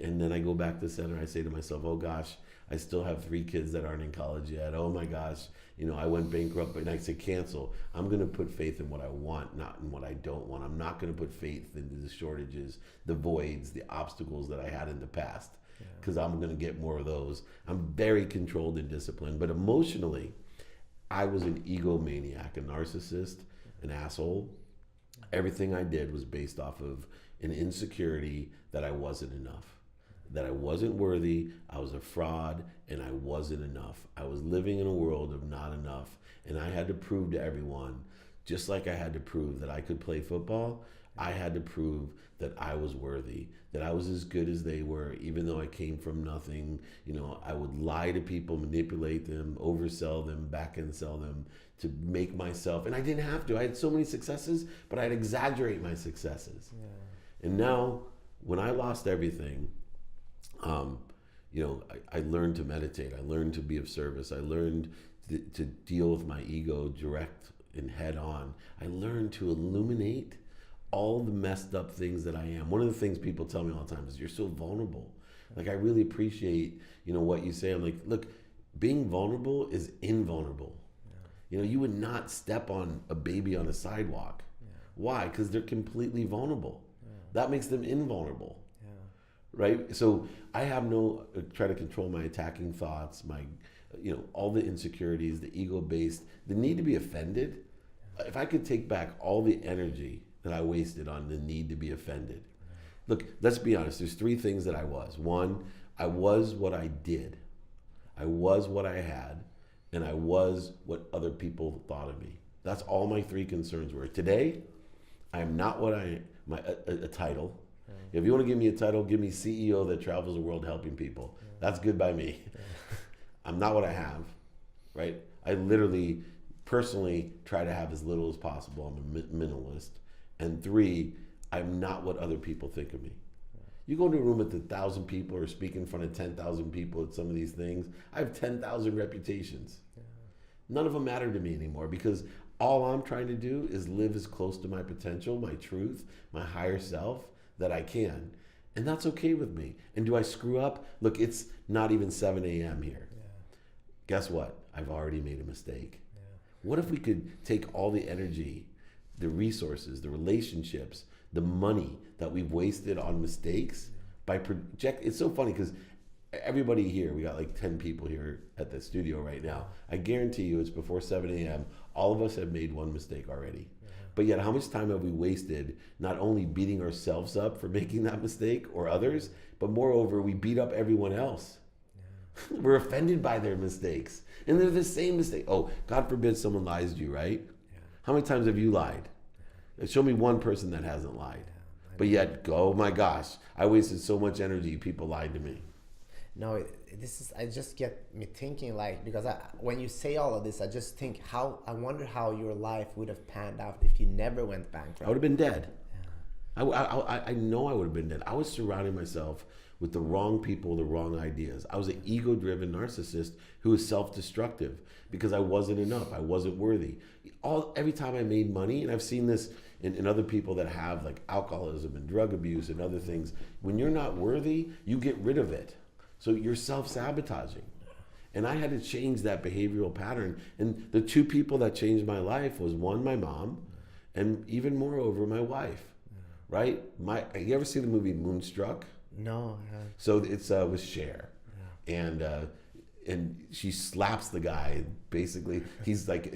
And then I go back to the center. I say to myself, oh gosh, I still have 3 kids that aren't in college yet. Oh my gosh, you know, I went bankrupt, and I say cancel. I'm going to put faith in what I want, not in what I don't want. I'm not going to put faith into the shortages, the voids, the obstacles that I had in the past, because I'm going to get more of those. I'm very controlled and disciplined, but emotionally, I was an egomaniac, a narcissist, an asshole. Everything I did was based off of an insecurity that I wasn't enough, that I wasn't worthy, I was a fraud, and I wasn't enough. I was living in a world of not enough, and I had to prove to everyone, just like I had to prove that I could play football, I had to prove that I was worthy, that I was as good as they were, even though I came from nothing. You know, I would lie to people, manipulate them, oversell them, back end sell them to make myself, and I didn't have to. I had so many successes, but I'd exaggerate my successes. Yeah. And now, when I lost everything, you know, I learned to meditate. I learned to be of service. I learned to deal with my ego direct and head on. I learned to illuminate all the messed up things that I am. One of the things people tell me all the time is, you're so vulnerable. Like, I really appreciate, you know, what you say. I'm like, look, being vulnerable is invulnerable. Yeah. You know, you would not step on a baby on a sidewalk. Yeah. Why? Because they're completely vulnerable. Yeah. That makes them invulnerable. Right? So I have try to control my attacking thoughts, my, you know, all the insecurities, the ego-based, the need to be offended. If I could take back all the energy that I wasted on the need to be offended. Look, let's be honest. There's three things that I was. One, I was what I did. I was what I had, and I was what other people thought of me. That's all my three concerns were. Today, I am not what a title. If you want to give me a title, give me CEO that travels the world helping people. That's good by me. I'm not what I have, right? I literally, personally, try to have as little as possible. I'm a minimalist. And three, I'm not what other people think of me. You go into a room with 1,000 people or speak in front of 10,000 people at some of these things, I have 10,000 reputations. None of them matter to me anymore, because all I'm trying to do is live as close to my potential, my truth, my higher self, that I can. And that's okay with me. And do I screw up? Look, it's not even 7 a.m. here. Yeah. Guess what? I've already made a mistake. Yeah. What if we could take all the energy, the resources, the relationships, the money that we've wasted on mistakes by project? It's so funny because everybody here, we got like 10 people here at the studio right now. I guarantee you it's before 7 a.m. All of us have made one mistake already. But yet, how much time have we wasted not only beating ourselves up for making that mistake or others, but moreover, we beat up everyone else. Yeah. We're offended by their mistakes. And they're the same mistake. Oh, God forbid someone lies to you, right? Yeah. How many times have you lied? Show me one person that hasn't lied. Yeah, but yet, oh my gosh, I wasted so much energy, people lied to me. No, I just get me thinking, like, because when you say all of this, I just think I wonder how your life would have panned out if you never went bankrupt. I would have been dead. Yeah. I know I would have been dead. I was surrounding myself with the wrong people, the wrong ideas. I was an ego-driven narcissist who was self-destructive because I wasn't enough. I wasn't worthy. Every time I made money, and I've seen this in other people that have like alcoholism and drug abuse and other things, when you're not worthy, you get rid of it. So you're self-sabotaging. And I had to change that behavioral pattern. And the two people that changed my life was, one, my mom, and even moreover, my wife, right? You ever see the movie Moonstruck? No. So it's with Cher. Yeah. And she slaps the guy. Basically, he's like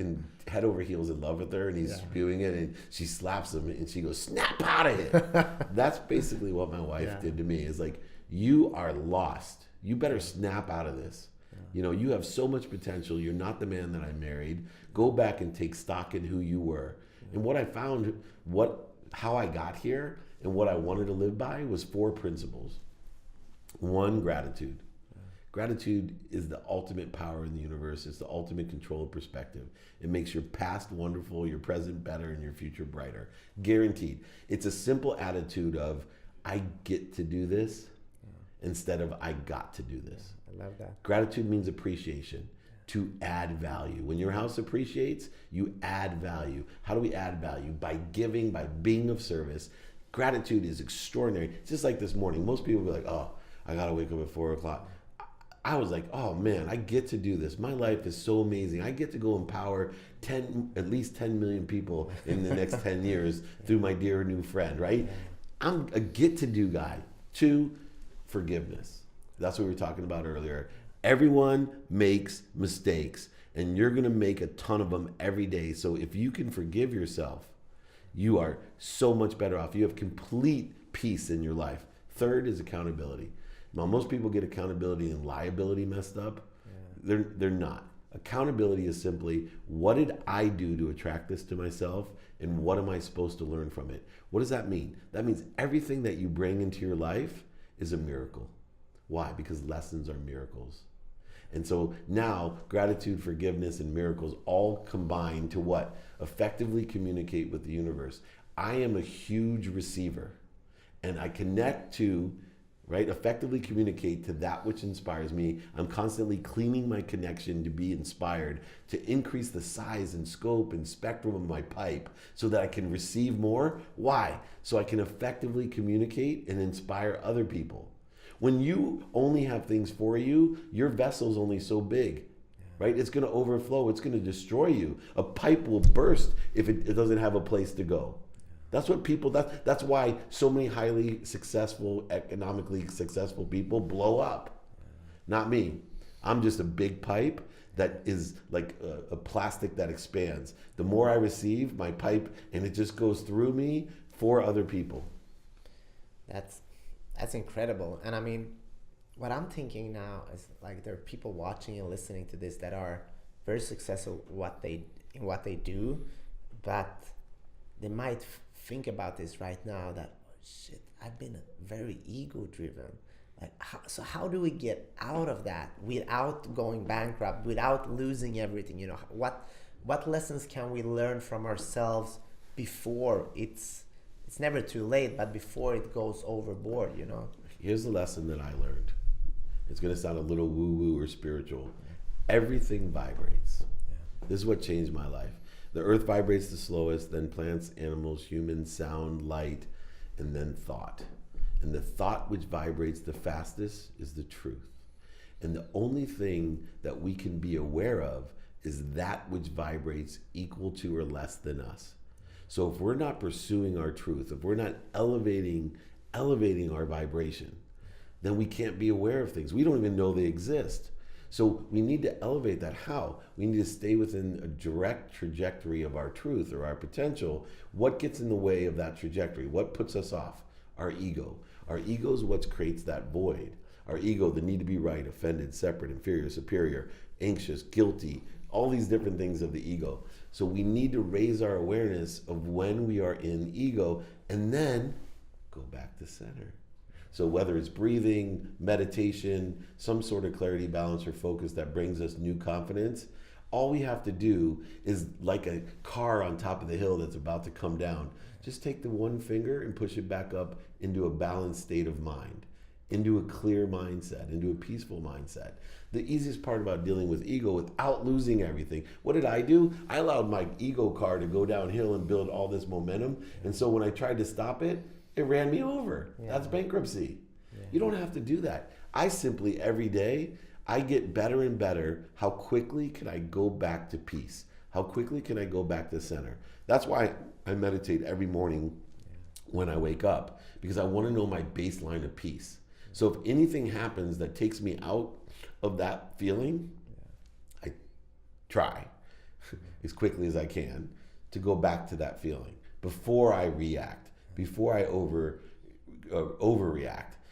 head over heels in love with her, and he's spewing it, and she slaps him, and she goes, "Snap out of it." That's basically what my wife did to me. Is like, you are lost. You better snap out of this. Yeah. You know, you have so much potential. You're not the man that I married. Go back and take stock in who you were. Yeah. And what I found, how I got here and what I wanted to live by was 4 principles. 1, gratitude. Yeah. Gratitude is the ultimate power in the universe. It's the ultimate control of perspective. It makes your past wonderful, your present better, and your future brighter. Guaranteed. It's a simple attitude of, I get to do this, instead of I got to do this. I love that. Gratitude means appreciation, to add value. When your house appreciates, you add value. How do we add value? By giving, by being of service. Gratitude is extraordinary. It's just like this morning. Most people will be like, oh, I gotta wake up at 4 o'clock. I was like, oh man, I get to do this. My life is so amazing. I get to go empower at least 10 million people in the next 10 years through my dear new friend, right? I'm a get to do guy. 2, forgiveness. That's what we were talking about earlier. Everyone makes mistakes, and you're going to make a ton of them every day. So if you can forgive yourself, you are so much better off. You have complete peace in your life. 3rd is accountability. Now, most people get accountability and liability messed up. Yeah. They're not. Accountability is simply, what did I do to attract this to myself, and what am I supposed to learn from it? What does that mean? That means everything that you bring into your life is a miracle. Why? Because lessons are miracles. And so now gratitude, forgiveness, and miracles all combine to what? Effectively communicate with the universe. I am a huge receiver, and I connect to, right, effectively communicate to that which inspires me. I'm constantly cleaning my connection to be inspired, to increase the size and scope and spectrum of my pipe so that I can receive more. Why? So I can effectively communicate and inspire other people. When you only have things for you, your vessel's only so big, right? It's going to overflow. It's going to destroy you. A pipe will burst if it doesn't have a place to go. That's what people, that's why so many highly successful, economically successful people blow up. Not me. I'm just a big pipe that is like a plastic that expands. The more I receive, my pipe, and it just goes through me for other people. That's incredible. And I mean, what I'm thinking now is like there are people watching and listening to this that are very successful in what they do, but they might think about this right now that, oh, shit, I've been very ego driven. Like, how do we get out of that without going bankrupt, without losing everything? You know, what lessons can we learn from ourselves before it's never too late, but before it goes overboard, you know? Here's the lesson that I learned. It's going to sound a little woo-woo or spiritual. Everything vibrates. Yeah. This is what changed my life. The earth vibrates the slowest, then plants, animals, humans, sound, light, and then thought. And the thought which vibrates the fastest is the truth. And the only thing that we can be aware of is that which vibrates equal to or less than us. So if we're not pursuing our truth, if we're not elevating our vibration, then we can't be aware of things. We don't even know they exist. So we need to elevate that. How? We need to stay within a direct trajectory of our truth or our potential. What gets in the way of that trajectory? What puts us off? Our ego. Our ego is what creates that void. Our ego, the need to be right, offended, separate, inferior, superior, anxious, guilty, all these different things of the ego. So we need to raise our awareness of when we are in ego and then go back to center. So whether it's breathing, meditation, some sort of clarity, balance, or focus that brings us new confidence, all we have to do is like a car on top of the hill that's about to come down. Just take the one finger and push it back up into a balanced state of mind, into a clear mindset, into a peaceful mindset. The easiest part about dealing with ego without losing everything. What did I do? I allowed my ego car to go downhill and build all this momentum. And so when I tried to stop it, it ran me over. Yeah. That's bankruptcy. Yeah. You don't have to do that. I simply, every day, I get better and better. How quickly can I go back to peace? How quickly can I go back to center? That's why I meditate every morning when I wake up, because I want to know my baseline of peace. So if anything happens that takes me out of that feeling, I try as quickly as I can to go back to that feeling before I react, before I overreact,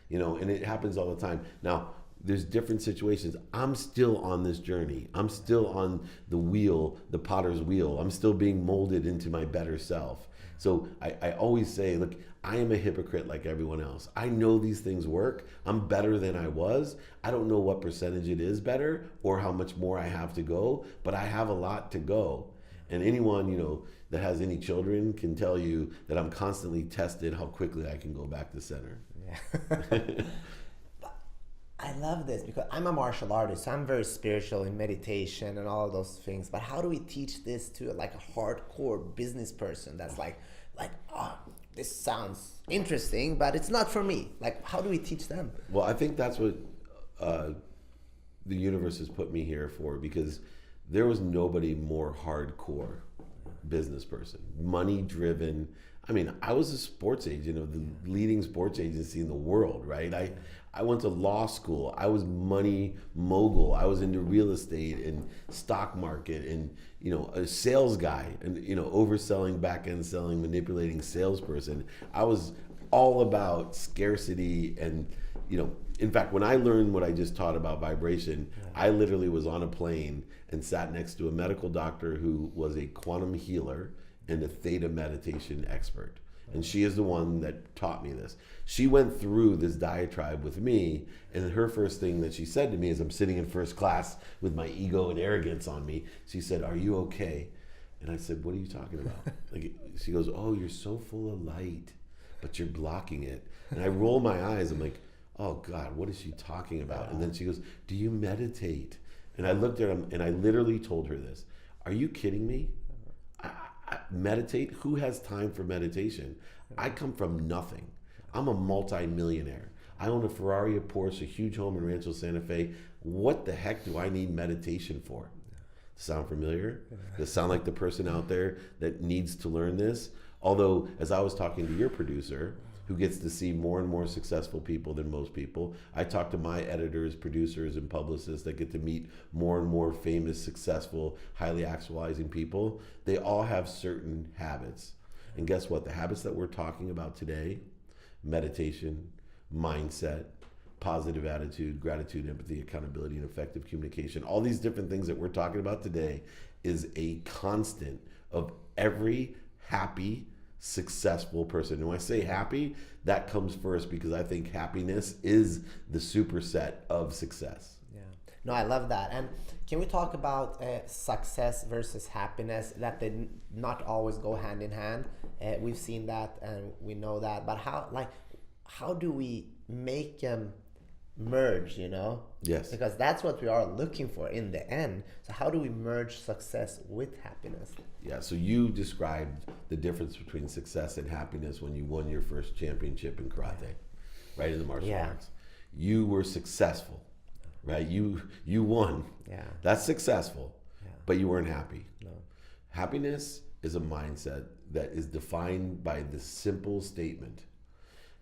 you know, and it happens all the time. Now, there's different situations. I'm still on this journey. I'm still on the wheel, the potter's wheel. I'm still being molded into my better self. So I always say, look, I am a hypocrite like everyone else. I know these things work. I'm better than I was. I don't know what percentage it is better or how much more I have to go, but I have a lot to go. And anyone, you know, that has any children can tell you that I'm constantly tested how quickly I can go back to center. Yeah. I love this because I'm a martial artist. So I'm very spiritual in meditation and all of those things. But how do we teach this to like a hardcore business person that's like, oh, this sounds interesting, but it's not for me. Like, how do we teach them? Well, I think that's what the universe has put me here for, because there was nobody more hardcore business person, money driven. I mean, I was a sports agent of the leading sports agency in the world, right? I went to law school. I was money mogul. I was into real estate and stock market and, you know, a sales guy and, you know, overselling, back end selling, manipulating salesperson. I was all about scarcity and, in fact, when I learned what I just taught about vibration, I literally was on a plane and sat next to a medical doctor who was a quantum healer and a theta meditation expert. And she is the one that taught me this. She went through this diatribe with me, and her first thing that she said to me as I'm sitting in first class with my ego and arrogance on me, she said, "Are you okay?" And I said, "What are you talking about?" She goes, "Oh, you're so full of light, but you're blocking it." And I roll my eyes. I'm like, "Oh God, what is she talking about?" And then she goes, "Do you meditate?" And I looked at her and I literally told her this. "Are you kidding me? Meditate? Who has time for meditation? I come from nothing. I'm a multi-millionaire. I own a Ferrari, a Porsche, a huge home in Rancho Santa Fe. What the heck do I need meditation for?" Sound familiar? Does it sound like the person out there that needs to learn this? Although, as I was talking to your producer, who gets to see more and more successful people than most people, I talk to my editors, producers, and publicists that get to meet more and more famous, successful, highly actualizing people. They all have certain habits. And guess what? The habits that we're talking about today, meditation, mindset, positive attitude, gratitude, empathy, accountability, and effective communication, all these different things that we're talking about today is a constant of every happy, successful person. And when I say happy, that comes first because I think happiness is the superset of success. Yeah. No, I love that. And can we talk about success versus happiness, that they not always go hand in hand? We've seen that and we know that, but how do we make them merge, Yes. Because that's what we are looking for in the end. So how do we merge success with happiness? Yeah, so you described the difference between success and happiness when you won your first championship in karate, right, in the martial arts. You were successful, right? You won. Yeah. That's successful, but you weren't happy. No. Happiness is a mindset that is defined by the simple statement.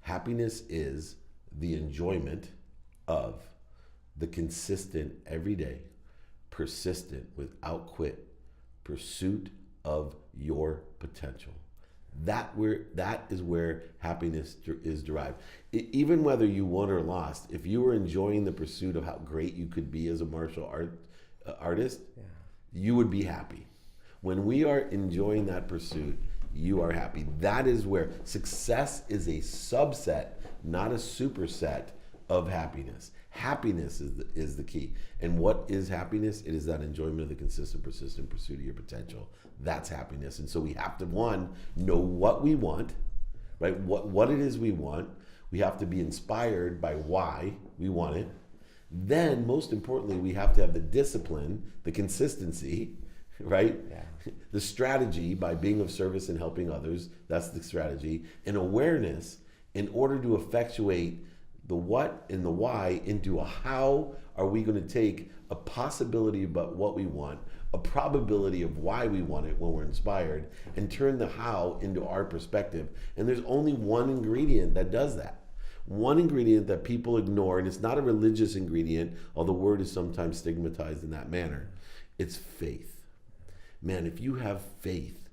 Happiness is the enjoyment of the consistent, everyday, persistent, without quit pursuit of your potential. That is where happiness is derived. Even whether you won or lost, if you were enjoying the pursuit of how great you could be as a martial artist, you would be happy. When we are enjoying that pursuit, you are happy. That is where success is a subset, not a superset of happiness. Happiness is the key. And what is happiness? It is that enjoyment of the consistent, persistent pursuit of your potential. That's happiness. And so we have to, one, know what we want, right? What it is we want. We have to be inspired by why we want it. Then, most importantly, we have to have the discipline, the consistency, right? Yeah. The strategy by being of service and helping others. That's the strategy. And awareness in order to effectuate the what and the why into a how are we going to take a possibility about what we want, a probability of why we want it when we're inspired, and turn the how into our perspective. And there's only one ingredient that does that. One ingredient that people ignore, and it's not a religious ingredient, although the word is sometimes stigmatized in that manner. It's faith. Man, if you have faith,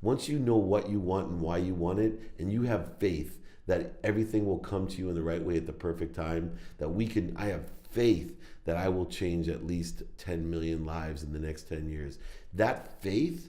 once you know what you want and why you want it, and you have faith that everything will come to you in the right way at the perfect time, I have faith that I will change at least 10 million lives in the next 10 years. That faith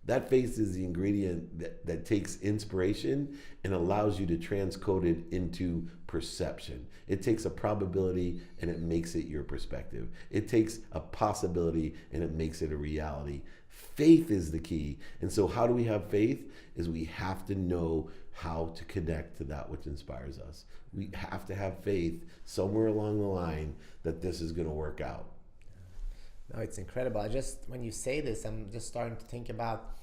is the ingredient that takes inspiration and allows you to transcode it into perception. It takes a probability and it makes it your perspective. It takes a possibility and it makes it a reality. Faith is the key. And so how do we have faith? Is we have to know how to connect to that which inspires us. We have to have faith somewhere along the line that this is going to work out. No, it's incredible. When you say this, I'm just starting to think about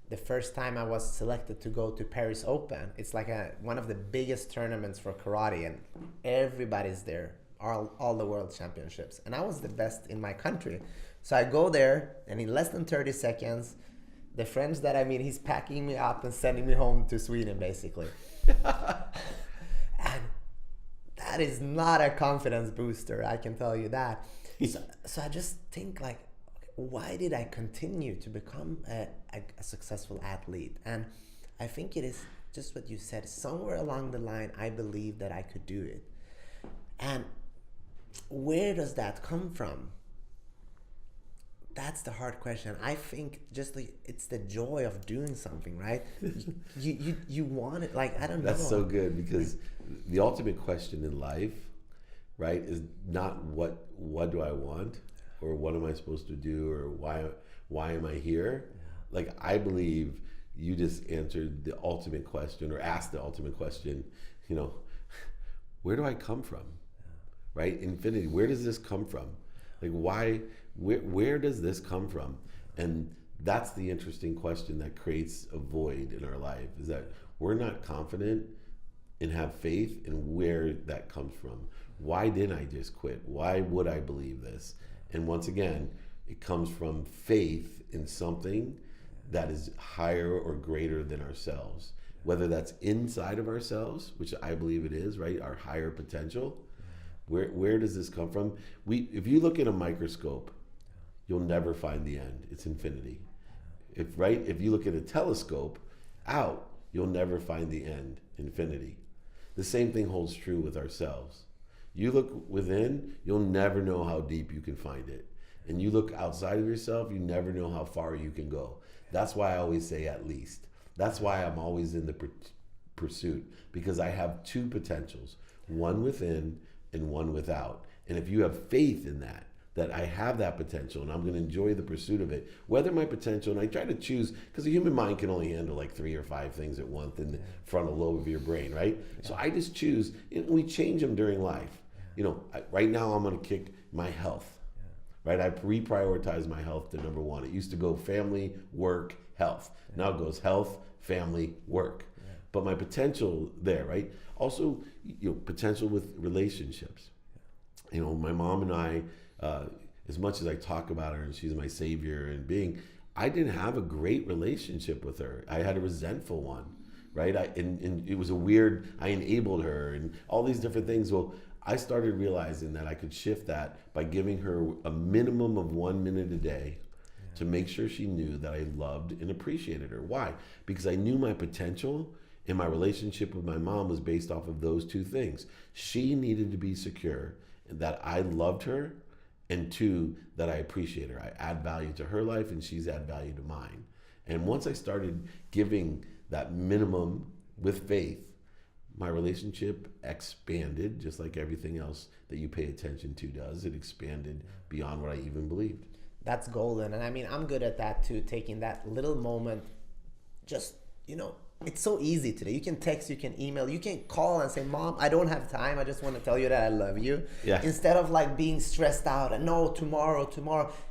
the first time I was selected to go to Paris Open. It's like one of the biggest tournaments for karate, and everybody's there, all the world championships. And I was the best in my country. So I go there, and in less than 30 seconds, the friends that I meet, he's packing me up and sending me home to Sweden, basically. And that is not a confidence booster, I can tell you that. So I just think, like, why did I continue to become a successful athlete? And I think it is just what you said. Somewhere along the line, I believed that I could do it. And where does that come from? That's the hard question. I think just it's the joy of doing something, right? You want it, like, I don't know. That's so good, because the ultimate question in life, right, is not what do I want, or what am I supposed to do, or why am I here? Like, I believe you just answered the ultimate question, or asked the ultimate question, you know, where do I come from? Right? Infinity, where does this come from? Like, where does this come from? And that's the interesting question that creates a void in our life, is that we're not confident and have faith in where that comes from. Why didn't I just quit? Why would I believe this? And once again, it comes from faith in something that is higher or greater than ourselves. Whether that's inside of ourselves, which I believe it is, right? Our higher potential. Where does this come from? If you look at a microscope, you'll never find the end. It's infinity. If you look at a telescope out, you'll never find the end. Infinity. The same thing holds true with ourselves. You look within, you'll never know how deep you can find it. And you look outside of yourself, you never know how far you can go. That's why I always say at least. That's why I'm always in the pursuit, because I have two potentials, one within and one without. And if you have faith in that I have that potential and I'm going to enjoy the pursuit of it, whether my potential, and I try to choose, because the human mind can only handle like 3 or 5 things at once in the frontal lobe of your brain, right? Yeah. So I just choose, and we change them during life. You know, right now I'm going to kick my health, right? I reprioritize my health to number 1. It used to go family, work, health. Now it goes health, family, work. But my potential there, right? Also, you know, potential with relationships. You know, my mom and I, as much as I talk about her and she's my savior and being, I didn't have a great relationship with her. I had a resentful one, right? And it was a weird, I enabled her and all these different things. Well, I started realizing that I could shift that by giving her a minimum of 1 minute a day to make sure she knew that I loved and appreciated her. Why? Because I knew my potential, and my relationship with my mom was based off of those two things. She needed to be secure that I loved her, and 2, that I appreciate her. I add value to her life and she's add value to mine. And once I started giving that minimum with faith, my relationship expanded, just like everything else that you pay attention to does. It expanded beyond what I even believed. That's golden. And I mean, I'm good at that too, taking that little moment. Just, you know, it's so easy today. You can text, you can email, you can call and say, Mom, I don't have time. I just want to tell you that I love you. Yeah. Instead of like being stressed out and no, tomorrow.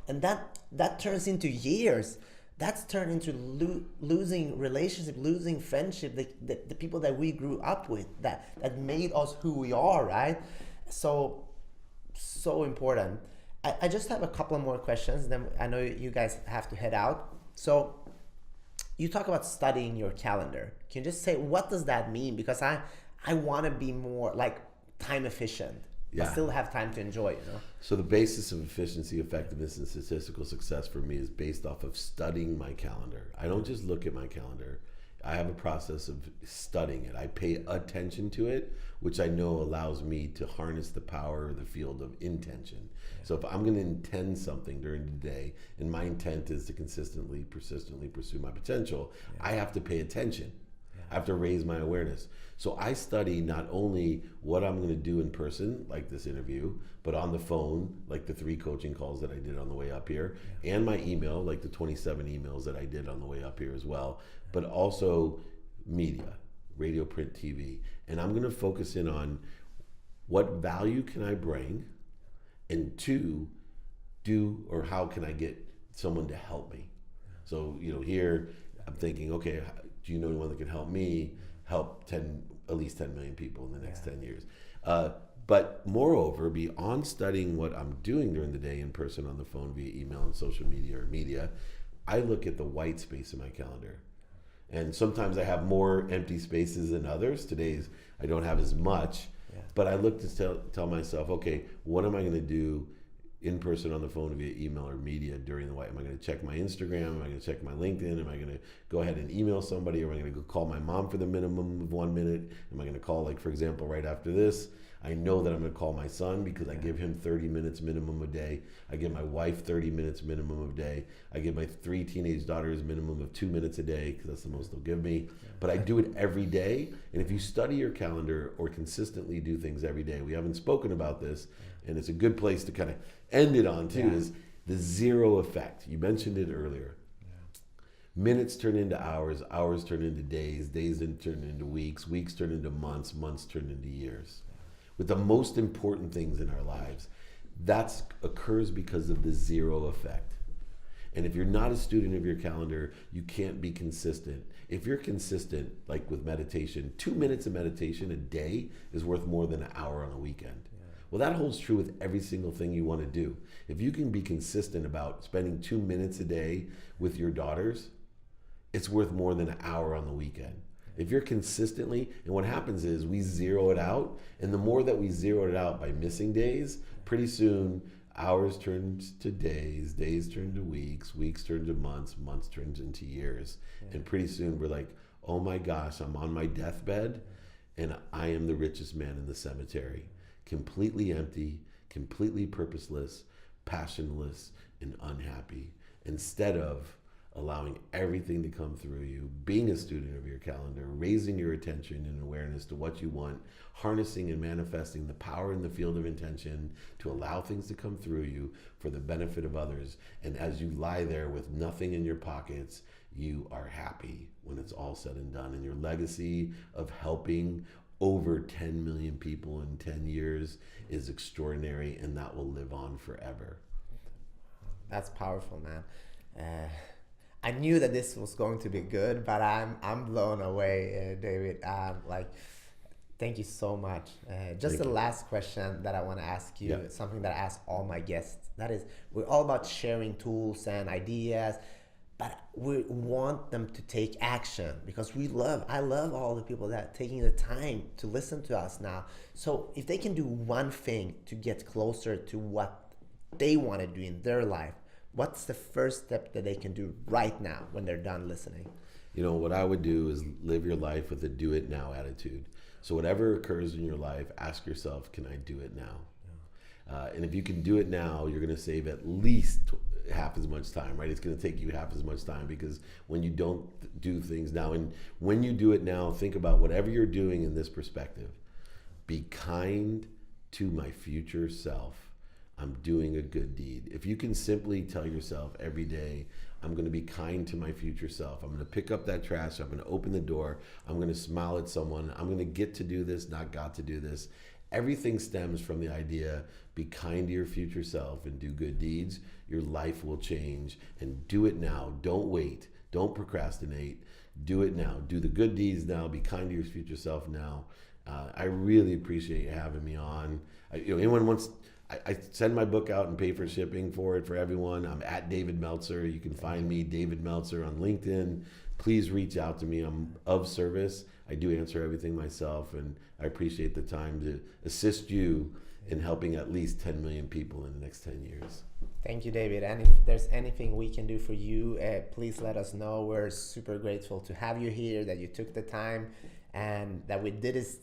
And that turns into years. That's turned into losing relationship, losing friendship, the people that we grew up with, that made us who we are, right? So important. I just have a couple of more questions. Then I know you guys have to head out. So you talk about studying your calendar. Can you just say, what does that mean? Because I want to be more like time efficient. Yeah. I still have time to enjoy, you know? So the basis of efficiency, effectiveness, and statistical success for me is based off of studying my calendar. I don't just look at my calendar. I have a process of studying it. I pay attention to it, which I know allows me to harness the power of the field of intention. So if I'm going to intend something during the day, and my intent is to consistently, persistently pursue my potential, I have to pay attention. I have to raise my awareness. So I study not only what I'm going to do in person, like this interview, but on the phone, like the 3 coaching calls that I did on the way up here, and my email, like the 27 emails that I did on the way up here as well, but also media, radio, print, TV. And I'm going to focus in on what value can I bring, and 2, how can I get someone to help me? So, you know, here I'm thinking, okay, do you know anyone that can help me help at least 10 million people in the next 10 years? But moreover, beyond studying what I'm doing during the day in person, on the phone, via email and social media or media, I look at the white space in my calendar. And sometimes I have more empty spaces than others. Today's I don't have as much, but I look to tell myself, okay, what am I going to do in person, on the phone, via email or media during the white? Am I going to check my Instagram? Am I going to check my LinkedIn? Am I going to go ahead and email somebody? Or am I going to go call my mom for the minimum of 1 minute? Am I going to call, like, for example, right after this? I know that I'm going to call my son because I give him 30 minutes minimum a day. I give my wife 30 minutes minimum a day. I give my 3 teenage daughters minimum of 2 minutes a day because that's the most they'll give me. But I do it every day. And if you study your calendar or consistently do things every day, we haven't spoken about this, and it's a good place to kind of end it on too, is the zero effect. You mentioned it earlier. Minutes turn into hours, hours turn into days, days turn into weeks, weeks turn into months, months turn into years. With the most important things in our lives, that occurs because of the zero effect. And if you're not a student of your calendar, you can't be consistent. If you're consistent, like with meditation, 2 minutes of meditation a day is worth more than an hour on a weekend. Well, that holds true with every single thing you want to do. If you can be consistent about spending 2 minutes a day with your daughters, it's worth more than an hour on the weekend. If you're consistently, and what happens is we zero it out, and the more that we zero it out by missing days, pretty soon hours turn to days, days turn to weeks, weeks turn to months, months turn into years. And pretty soon we're like, oh my gosh, I'm on my deathbed and I am the richest man in the cemetery. Completely empty, completely purposeless, passionless, and unhappy. Instead of allowing everything to come through you, being a student of your calendar, raising your attention and awareness to what you want, harnessing and manifesting the power in the field of intention to allow things to come through you for the benefit of others. And as you lie there with nothing in your pockets, you are happy when it's all said and done. And your legacy of helping over 10 million people in 10 years is extraordinary, and that will live on forever. That's powerful, man. I knew that this was going to be good, but I'm blown away, David. Thank you so much. Just the last question that I want to ask you, something that I ask all my guests. That is, we're all about sharing tools and ideas, but we want them to take action because I love all the people that are taking the time to listen to us now. So if they can do one thing to get closer to what they want to do in their life, what's the first step that they can do right now when they're done listening? You know, what I would do is live your life with a do it now attitude. So whatever occurs in your life, ask yourself, can I do it now? And if you can do it now, you're going to save at least half as much time, right? It's going to take you half as much time because when you don't do things now, and when you do it now, think about whatever you're doing in this perspective. Be kind to my future self. I'm doing a good deed. If you can simply tell yourself every day, I'm going to be kind to my future self. I'm going to pick up that trash. I'm going to open the door. I'm going to smile at someone. I'm going to get to do this, not got to do this. Everything stems from the idea, be kind to your future self and do good deeds. Your life will change, and do it now. Don't wait. Don't procrastinate. Do it now. Do the good deeds now. Be kind to your future self now. I really appreciate you having me on. Anyone wants, I send my book out and pay for shipping for it for everyone. I'm at David Meltzer. You can find me, David Meltzer, on LinkedIn. Please reach out to me. I'm of service. I do answer everything myself, and I appreciate the time to assist you in helping at least 10 million people in the next 10 years. Thank you, David. And if there's anything we can do for you, please let us know. We're super grateful to have you here, that you took the time, and that we did this.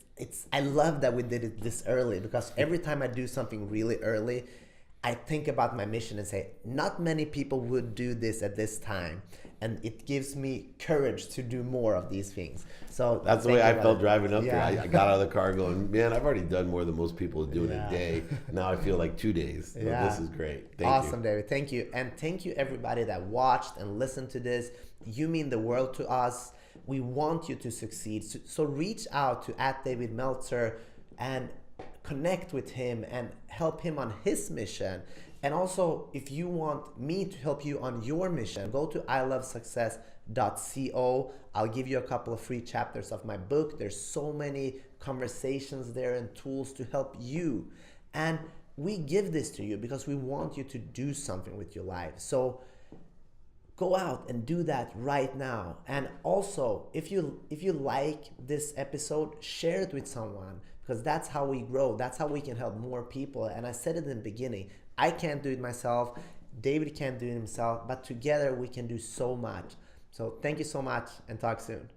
I love that we did it this early, because every time I do something really early, I think about my mission and say, not many people would do this at this time. And it gives me courage to do more of these things. So that's the way I felt driving up there. I got out of the car going, man, I've already done more than most people do in a day. Now I feel like 2 days. So this is great. Thank you. Awesome, David. Thank you. And thank you, everybody that watched and listened to this. You mean the world to us. We want you to succeed. So reach out to @David Meltzer and connect with him and help him on his mission. And also, if you want me to help you on your mission, go to ilovesuccess.co. I'll give you a couple of free chapters of my book. There's so many conversations there and tools to help you. And we give this to you because we want you to do something with your life. So go out and do that right now. And also, if you like this episode, share it with someone, because that's how we grow. That's how we can help more people. And I said it in the beginning, I can't do it myself. David can't do it himself, but together we can do so much. So thank you so much, and talk soon.